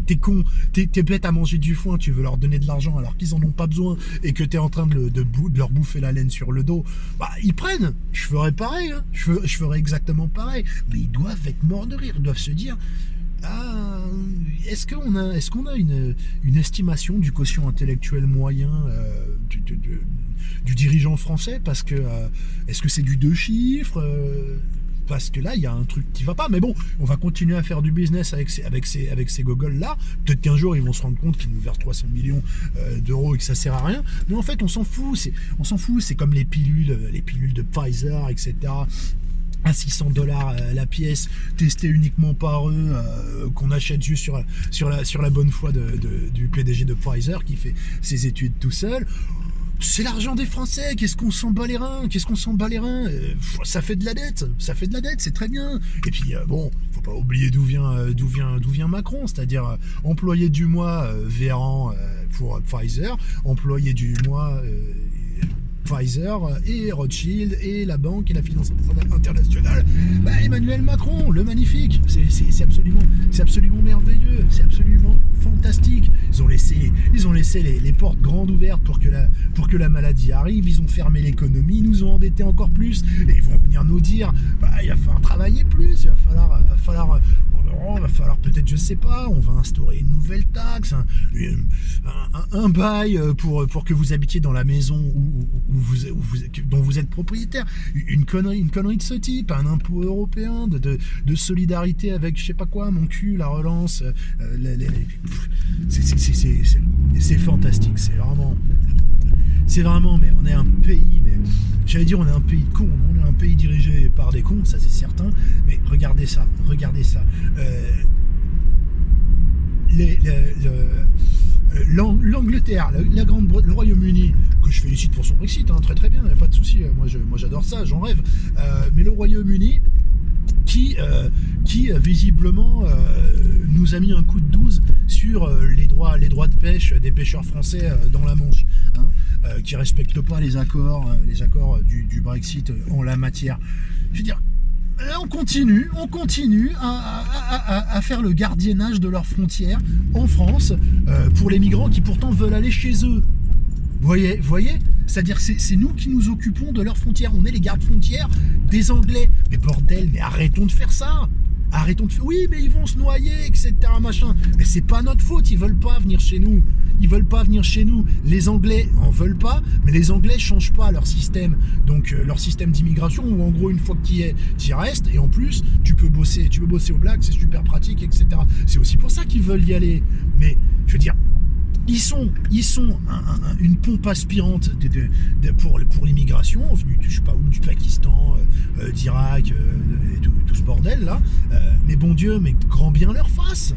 T'es con, t'es bête à manger du foin, tu veux leur donner de l'argent alors qu'ils en ont pas besoin et que t'es en train de leur bouffer la laine sur le dos, bah ils prennent. Je ferais pareil, hein. Je ferais exactement pareil, mais ils doivent être morts de rire, ils doivent se dire, est-ce qu'on a une estimation du quotient intellectuel moyen du dirigeant français, parce que est-ce que c'est du 2 chiffres, parce que là il y a un truc qui va pas. Mais bon, on va continuer à faire du business avec ces gogoles là. Peut-être qu'un jour ils vont se rendre compte qu'ils nous versent 300 millions d'euros et que ça sert à rien, mais en fait on s'en fout. C'est comme les pilules de Pfizer, etc., à 600 $ la pièce, testée uniquement par eux, qu'on achète juste sur la bonne foi du PDG de Pfizer qui fait ses études tout seul. C'est l'argent des Français, qu'est-ce qu'on s'en bat les reins, ça fait de la dette, c'est très bien. Et puis bon, faut pas oublier d'où vient Macron, c'est-à-dire employé du mois Véran pour Pfizer, employé du mois Pfizer et Rothschild et la banque et la finance internationale, Emmanuel Macron, le magnifique. C'est absolument merveilleux, c'est absolument fantastique. Ils ont laissé les portes grandes ouvertes pour que la maladie arrive. Ils ont fermé l'économie, ils nous ont endettés encore plus, et ils vont venir nous dire, il va falloir travailler plus, il va falloir peut-être, je sais pas, on va instaurer une nouvelle taxe, un bail pour que vous habitiez dans la maison dont vous êtes propriétaire, une connerie de ce type, un impôt européen de solidarité avec je sais pas quoi, mon cul, la relance, c'est fantastique, c'est vraiment, mais on est un pays, j'allais dire on est un pays de cons, on est un pays dirigé par des cons, ça c'est certain, mais regardez ça. L'Angleterre, le Royaume-Uni, que je félicite pour son Brexit, hein, très très bien, il n'y a pas de souci, moi j'adore ça, j'en rêve, mais le Royaume-Uni qui visiblement nous a mis un coup de 12 sur les droits de pêche des pêcheurs français dans la Manche, hein, qui respectent pas les accords du Brexit en la matière. Je veux dire, on continue à faire le gardiennage de leurs frontières en France pour les migrants qui pourtant veulent aller chez eux. Voyez, c'est-à-dire c'est nous qui nous occupons de leurs frontières. On est les gardes-frontières des Anglais. Mais bordel, mais arrêtons de faire ça. Oui, mais ils vont se noyer, etc. machin. Mais c'est pas notre faute, ils veulent pas venir chez nous. Les Anglais en veulent pas, mais les Anglais changent pas leur système. Donc leur système d'immigration, où en gros une fois que tu y restes, et en plus tu peux bosser au black, c'est super pratique, etc. C'est aussi pour ça qu'ils veulent y aller. Mais je veux dire, ils sont une pompe aspirante pour l'immigration, venus je sais pas où, du Pakistan, d'Irak, et tout ce bordel là. Mais bon Dieu, mais grand bien leur face,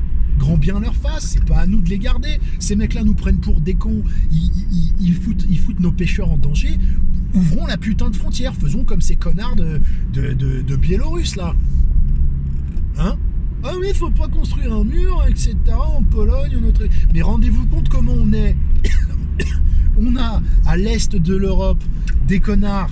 c'est pas à nous de les garder. Ces mecs là nous prennent pour des cons, ils foutent nos pêcheurs en danger. Ouvrons la putain de frontière, faisons comme ces connards de Biélorusses là, hein. Ah oui, faut pas construire un mur, etc. En Pologne, mais rendez-vous compte comment on est. On a à l'est de l'Europe des connards,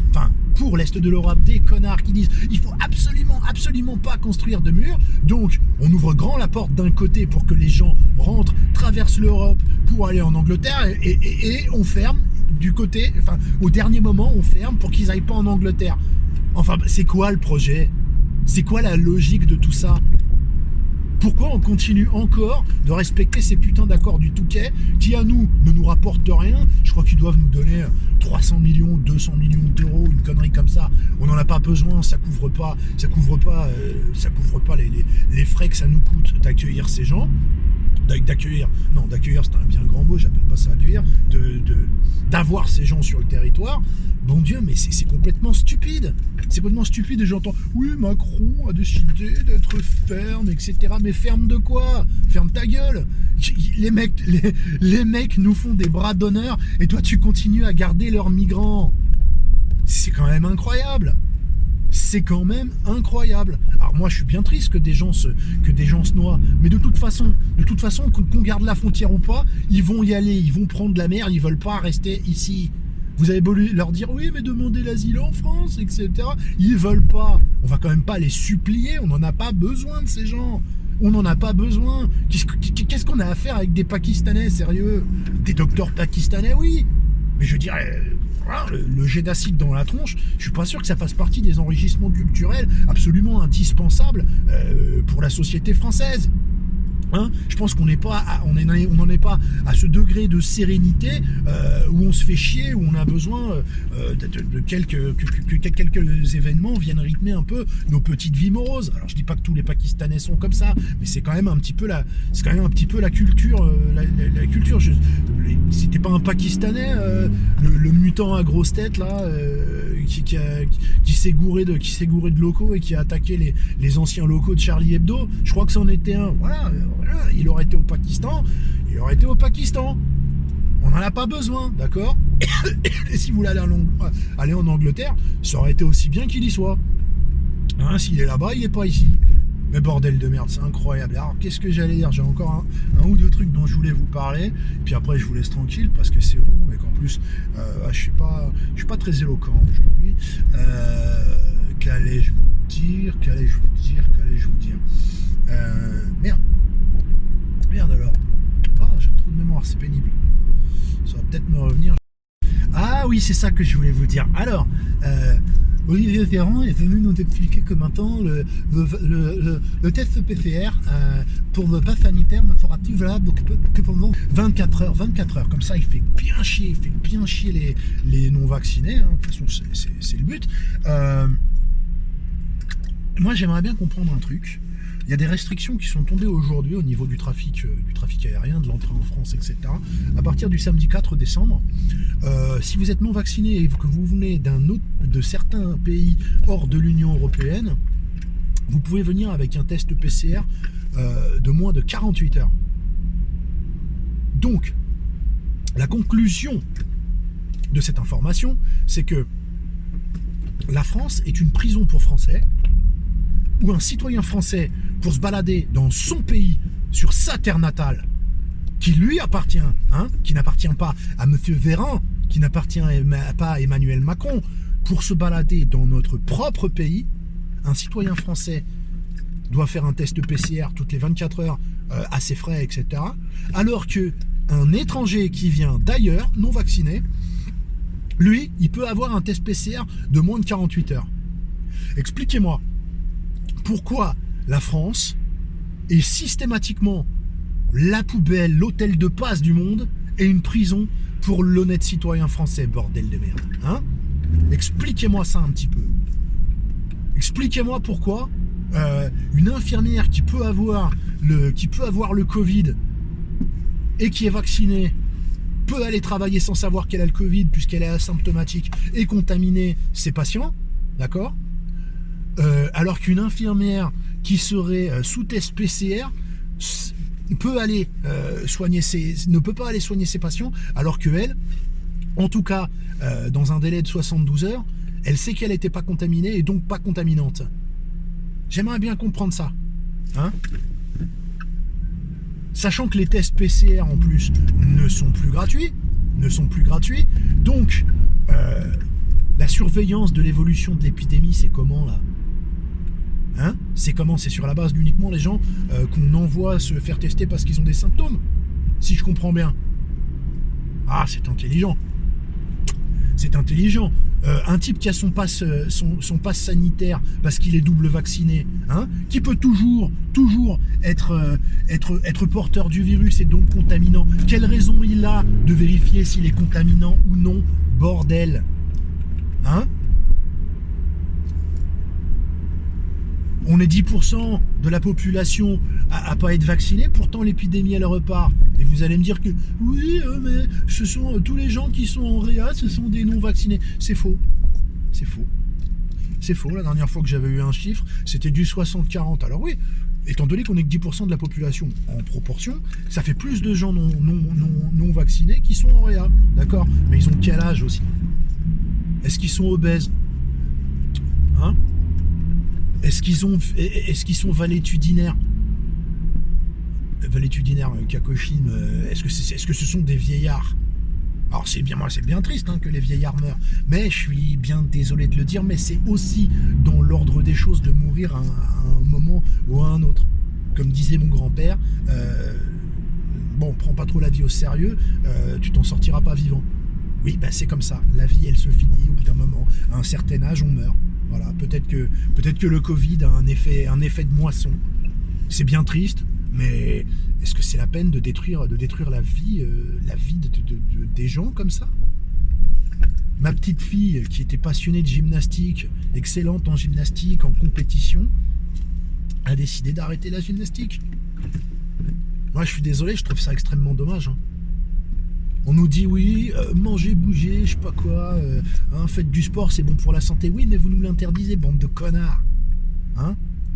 pour l'est de l'Europe, des connards qui disent il faut absolument pas construire de mur. Donc on ouvre grand la porte d'un côté pour que les gens rentrent, traversent l'Europe pour aller en Angleterre, et on ferme du côté, au dernier moment on ferme pour qu'ils aillent pas en Angleterre. C'est quoi le projet? C'est quoi la logique de tout ça? Pourquoi on continue encore de respecter ces putains d'accords du Touquet qui, à nous, ne nous rapportent rien? Je crois qu'ils doivent nous donner 300 millions, 200 millions d'euros, une connerie comme ça. On n'en a pas besoin, ça couvre pas les frais que ça nous coûte d'accueillir ces gens. d'accueillir, non, d'accueillir c'est un bien grand mot, j'appelle pas ça accueillir, d'avoir ces gens sur le territoire. Bon Dieu, mais c'est complètement stupide. C'est complètement stupide et j'entends oui, Macron a décidé d'être ferme, etc. Mais ferme de quoi? Ferme ta gueule. Les mecs nous font des bras d'honneur et toi tu continues à garder leurs migrants. C'est quand même incroyable. C'est quand même incroyable. Alors moi je suis bien triste que des gens se noient, mais de toute façon, qu'on garde la frontière ou pas, ils vont y aller, ils vont prendre de la merde, ils veulent pas rester ici. Vous avez beau leur dire oui mais demandez l'asile en France, etc. Ils veulent pas. On va quand même pas les supplier, on n'en a pas besoin de ces gens. On n'en a pas besoin. Qu'est-ce qu'on a à faire avec des Pakistanais, sérieux? Des docteurs pakistanais, oui. Mais je dirais, le jet d'acide dans la tronche, je suis pas sûr que ça fasse partie des enrichissements culturels absolument indispensables pour la société française. Hein, je pense qu'on n'en est pas à ce degré de sérénité où on se fait chier, où on a besoin de quelques événements viennent rythmer un peu nos petites vies moroses. Alors je dis pas que tous les Pakistanais sont comme ça, mais c'est quand même un petit peu la culture. La culture. Si t'es pas un Pakistanais, le mutant à grosse tête là, qui s'est gouré de locaux et qui a attaqué les anciens locaux de Charlie Hebdo, je crois que c'en était un. Voilà, il aurait été au Pakistan, on n'en a pas besoin, d'accord. Et si vous voulez aller en Angleterre, ça aurait été aussi bien qu'il y soit. Hein, s'il est là-bas, il n'est pas ici. Mais bordel de merde, c'est incroyable. Alors qu'est-ce que j'allais dire? J'ai encore un ou deux trucs dont je voulais vous parler, et puis après je vous laisse tranquille parce que c'est long et qu'en plus je suis pas très éloquent aujourd'hui. Qu'allais-je vous dire? Merde alors. J'ai un trou de mémoire, c'est pénible. Ça va peut-être me revenir. Ah oui, c'est ça que je voulais vous dire. Alors, Olivier Véran est venu nous expliquer que maintenant le test PCR pour le pass sanitaire ne sera plus valable que pendant 24 heures. Comme ça, il fait bien chier les non-vaccinés. Hein. De toute façon, c'est le but. Moi, j'aimerais bien comprendre un truc. Il y a des restrictions qui sont tombées aujourd'hui au niveau du trafic aérien, de l'entrée en France, etc. À partir du samedi 4 décembre, si vous êtes non vacciné et que vous venez de certains pays hors de l'Union européenne, vous pouvez venir avec un test PCR de moins de 48 heures. Donc, la conclusion de cette information, c'est que la France est une prison pour Français, où un citoyen français, pour se balader dans son pays, sur sa terre natale, qui lui appartient, hein, qui n'appartient pas à M. Véran, qui n'appartient pas à Emmanuel Macron, pour se balader dans notre propre pays, un citoyen français doit faire un test PCR toutes les 24 heures à ses frais, etc. Alors qu'un étranger qui vient d'ailleurs, non vacciné, lui, il peut avoir un test PCR de moins de 48 heures. Expliquez-moi, pourquoi la France est systématiquement la poubelle, l'hôtel de passe du monde et une prison pour l'honnête citoyen français, bordel de merde, hein? Expliquez-moi ça un petit peu. Expliquez-moi pourquoi une infirmière qui peut avoir le Covid et qui est vaccinée peut aller travailler sans savoir qu'elle a le Covid puisqu'elle est asymptomatique et contaminer ses patients, d'accord? Alors qu'une infirmière qui serait sous test PCR peut aller ne peut pas aller soigner ses patients, alors qu'elle, en tout cas dans un délai de 72 heures, elle sait qu'elle n'était pas contaminée et donc pas contaminante. J'aimerais bien comprendre ça, hein? Sachant que les tests PCR en plus ne sont plus gratuits, donc la surveillance de l'évolution de l'épidémie, c'est comment là? Hein? C'est comment? C'est sur la base d'uniquement les gens qu'on envoie se faire tester parce qu'ils ont des symptômes, si je comprends bien. Ah, c'est intelligent. Un type qui a son pass sanitaire parce qu'il est double vacciné, hein, qui peut toujours être porteur du virus et donc contaminant. Quelle raison il a de vérifier s'il est contaminant ou non, bordel, hein? On est 10% de la population à pas être vaccinée, pourtant l'épidémie elle repart. Et vous allez me dire que oui, mais ce sont tous les gens qui sont en réa, ce sont des non vaccinés. C'est faux. C'est faux. C'est faux. La dernière fois que j'avais eu un chiffre, c'était du 60-40. Alors oui, étant donné qu'on est que 10% de la population en proportion, ça fait plus de gens non vaccinés qui sont en réa. D'accord? Mais ils ont quel âge aussi? Est-ce qu'ils sont obèses? Hein? Est-ce qu'ils sont valétudinaires? Valétudinaires, Kakoshim, est-ce que ce sont des vieillards? Alors c'est bien triste que les vieillards meurent, mais je suis bien désolé de le dire, mais c'est aussi dans l'ordre des choses de mourir à un moment ou à un autre. Comme disait mon grand-père, prends pas trop la vie au sérieux, tu t'en sortiras pas vivant. Oui, c'est comme ça, la vie elle se finit au bout d'un moment, à un certain âge on meurt. Voilà, peut-être que le Covid a un effet de moisson. C'est bien triste, mais est-ce que c'est la peine de détruire la vie des gens comme ça? Ma petite fille, qui était passionnée de gymnastique, excellente en gymnastique, en compétition, a décidé d'arrêter la gymnastique. Moi, je suis désolé, je trouve ça extrêmement dommage. On nous dit oui, manger, bouger, je sais pas quoi, faites du sport, c'est bon pour la santé. Oui, mais vous nous l'interdisez, bande de connards.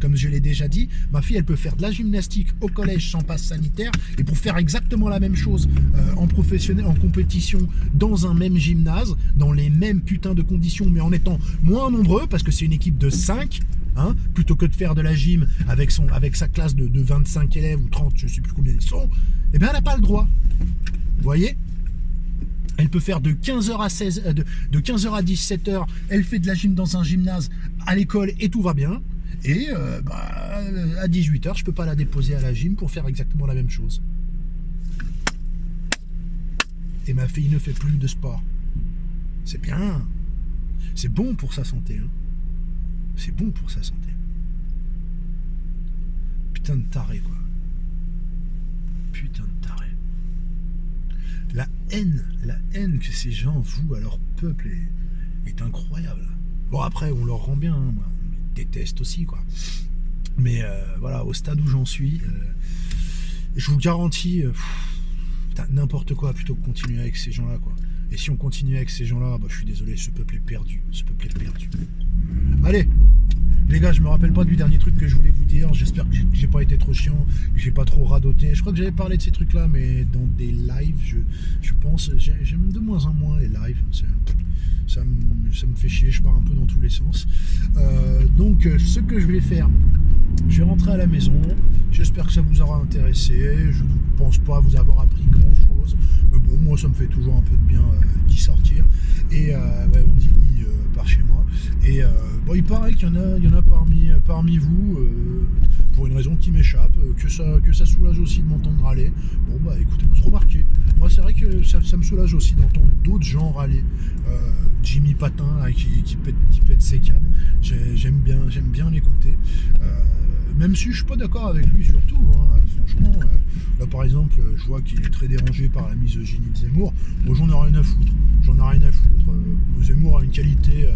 Comme je l'ai déjà dit, ma fille, elle peut faire de la gymnastique au collège sans passe sanitaire, et pour faire exactement la même chose en professionnel, en compétition, dans un même gymnase, dans les mêmes putains de conditions, mais en étant moins nombreux, parce que c'est une équipe de 5, plutôt que de faire de la gym avec sa classe de 25 élèves ou 30, je sais plus combien ils sont, eh bien elle n'a pas le droit. Vous voyez ? Elle peut faire de 15h à 17h, elle fait de la gym dans un gymnase à l'école et tout va bien. Et à 18h, je peux pas la déposer à la gym pour faire exactement la même chose. Et ma fille ne fait plus de sport. C'est bien. C'est bon pour sa santé. C'est bon pour sa santé. Putain de taré, quoi. Putain de taré. La haine que ces gens vouent à leur peuple est incroyable. Bon, après, on leur rend bien, on les déteste aussi, quoi. Mais voilà, au stade où j'en suis, je vous garantis, n'importe quoi plutôt que continuer avec ces gens-là, quoi. Et si on continue avec ces gens-là, je suis désolé, ce peuple est perdu. Ce peuple est perdu. Allez, les gars, je me rappelle pas du dernier truc que je voulais vous dire. J'espère que j'ai pas été trop chiant, que j'ai pas trop radoté. Je crois que j'avais parlé de ces trucs-là, mais dans des lives, je pense, j'aime de moins en moins les lives. Ça me fait chier, je pars un peu dans tous les sens. Donc, ce que je vais faire, je vais rentrer à la maison. J'espère que ça vous aura intéressé. Je ne pense pas vous avoir appris grand-chose. Mais bon, moi, ça me fait toujours un peu de bien d'y sortir. Et on dit par chez moi. Et il paraît qu'il y en a parmi vous, pour une raison qui m'échappe, que ça soulage aussi de m'entendre râler. Bon, écoutez, vous remarquez. Moi, c'est vrai que ça me soulage aussi d'entendre d'autres gens râler. Jimmy Patin là, qui pète ses câbles. J'aime bien l'écouter. Même si je suis pas d'accord avec lui surtout, franchement, là par exemple, je vois qu'il est très dérangé par la misogynie de Zemmour. Moi j'en ai rien à foutre. Zemmour a une qualité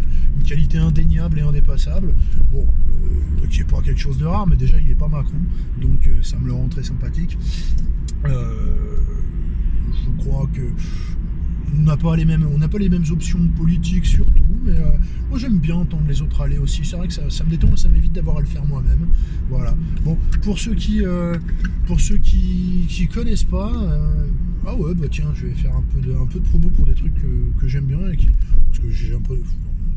indéniable et indépassable. Bon, qui n'est pas quelque chose de rare, mais déjà il n'est pas Macron, donc ça me le rend très sympathique. Je crois que on n'a pas les mêmes options politiques surtout, mais moi j'aime bien entendre les autres aller aussi. C'est vrai que ça me détend, ça m'évite d'avoir à le faire moi-même. Voilà. Bon, pour ceux qui connaissent pas, tiens, je vais faire un peu de promo pour des trucs que j'aime bien parce que j'ai un peu.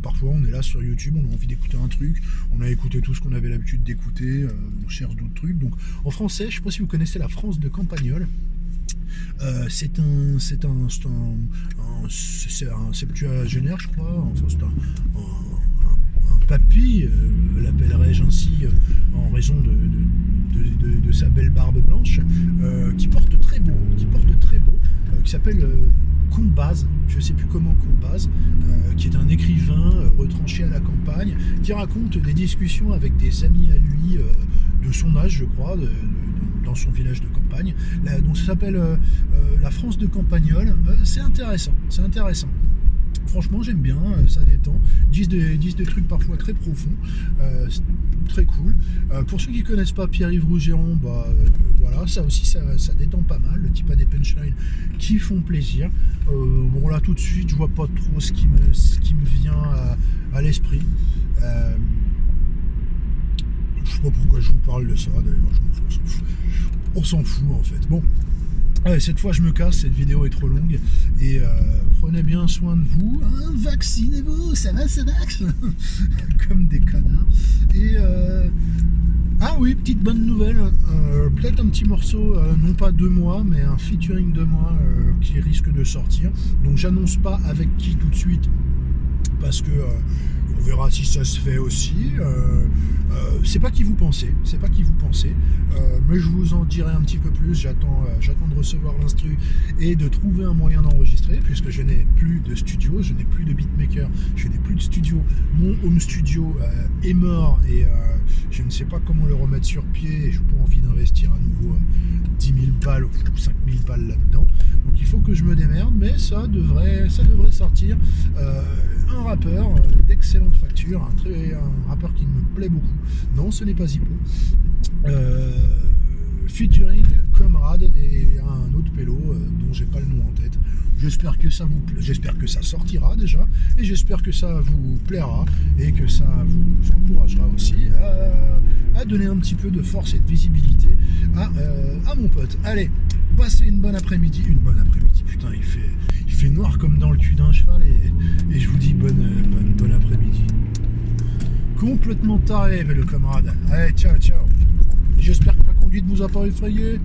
Parfois on est là sur YouTube, on a envie d'écouter un truc, on a écouté tout ce qu'on avait l'habitude d'écouter, on cherche d'autres trucs. Donc en français, je sais pas si vous connaissez La France de Campagnol. C'est un septuagénaire, je crois. Enfin, c'est un papy, l'appellerais-je ainsi, en raison de sa belle barbe blanche, qui porte très beau, qui s'appelle Combaz, je ne sais plus comment Combaz, qui est un écrivain retranché à la campagne, qui raconte des discussions avec des amis à lui de son âge, je crois, dans son village de campagne. Donc ça s'appelle La France de Campagnol. C'est intéressant. Franchement, j'aime bien, ça détend. Disent des trucs parfois très profonds, très cool. Pour ceux qui connaissent pas Pierre-Yves Rougeron, bah voilà, ça aussi, ça détend pas mal. Le type a des punchlines qui font plaisir. Bon là, tout de suite, je vois pas trop ce qui me vient à l'esprit. Je sais pas pourquoi je vous parle de ça, d'ailleurs, on s'en fout en fait. Bon. Allez, cette fois je me casse, cette vidéo est trop longue et prenez bien soin de vous, hein, vaccinez-vous, ça va comme des connards. Et ah oui, petite bonne nouvelle, peut-être un petit morceau, non pas de moi, mais un featuring de moi qui risque de sortir. Donc j'annonce pas avec qui tout de suite, parce que on verra si ça se fait aussi. C'est pas qui vous pensez, mais je vous en dirai un petit peu plus. J'attends de recevoir l'instru et de trouver un moyen d'enregistrer, puisque je n'ai plus de studio, je n'ai plus de beatmaker, je n'ai plus de studio. Mon home studio est mort et je ne sais pas comment le remettre sur pied, et je n'ai pas envie d'investir à nouveau 10 000 balles ou 5 000 balles là-dedans. Donc il faut que je me démerde, mais ça devrait sortir. Un rappeur d'excellente facture, un rappeur qui me plaît beaucoup. Non, ce n'est pas Zippo. Featuring Comrade et un autre pélo dont j'ai pas le nom en tête. J'espère que ça vous plaît, j'espère que ça sortira déjà, et j'espère que ça vous plaira et que ça vous encouragera aussi à donner un petit peu de force et de visibilité à mon pote. Allez, passez une bonne après-midi, putain, il fait noir comme dans le cul d'un cheval, et je vous dis bonne après-midi. Complètement taré le Comrade. Allez, ciao. J'espère que ma conduite vous a pas effrayé.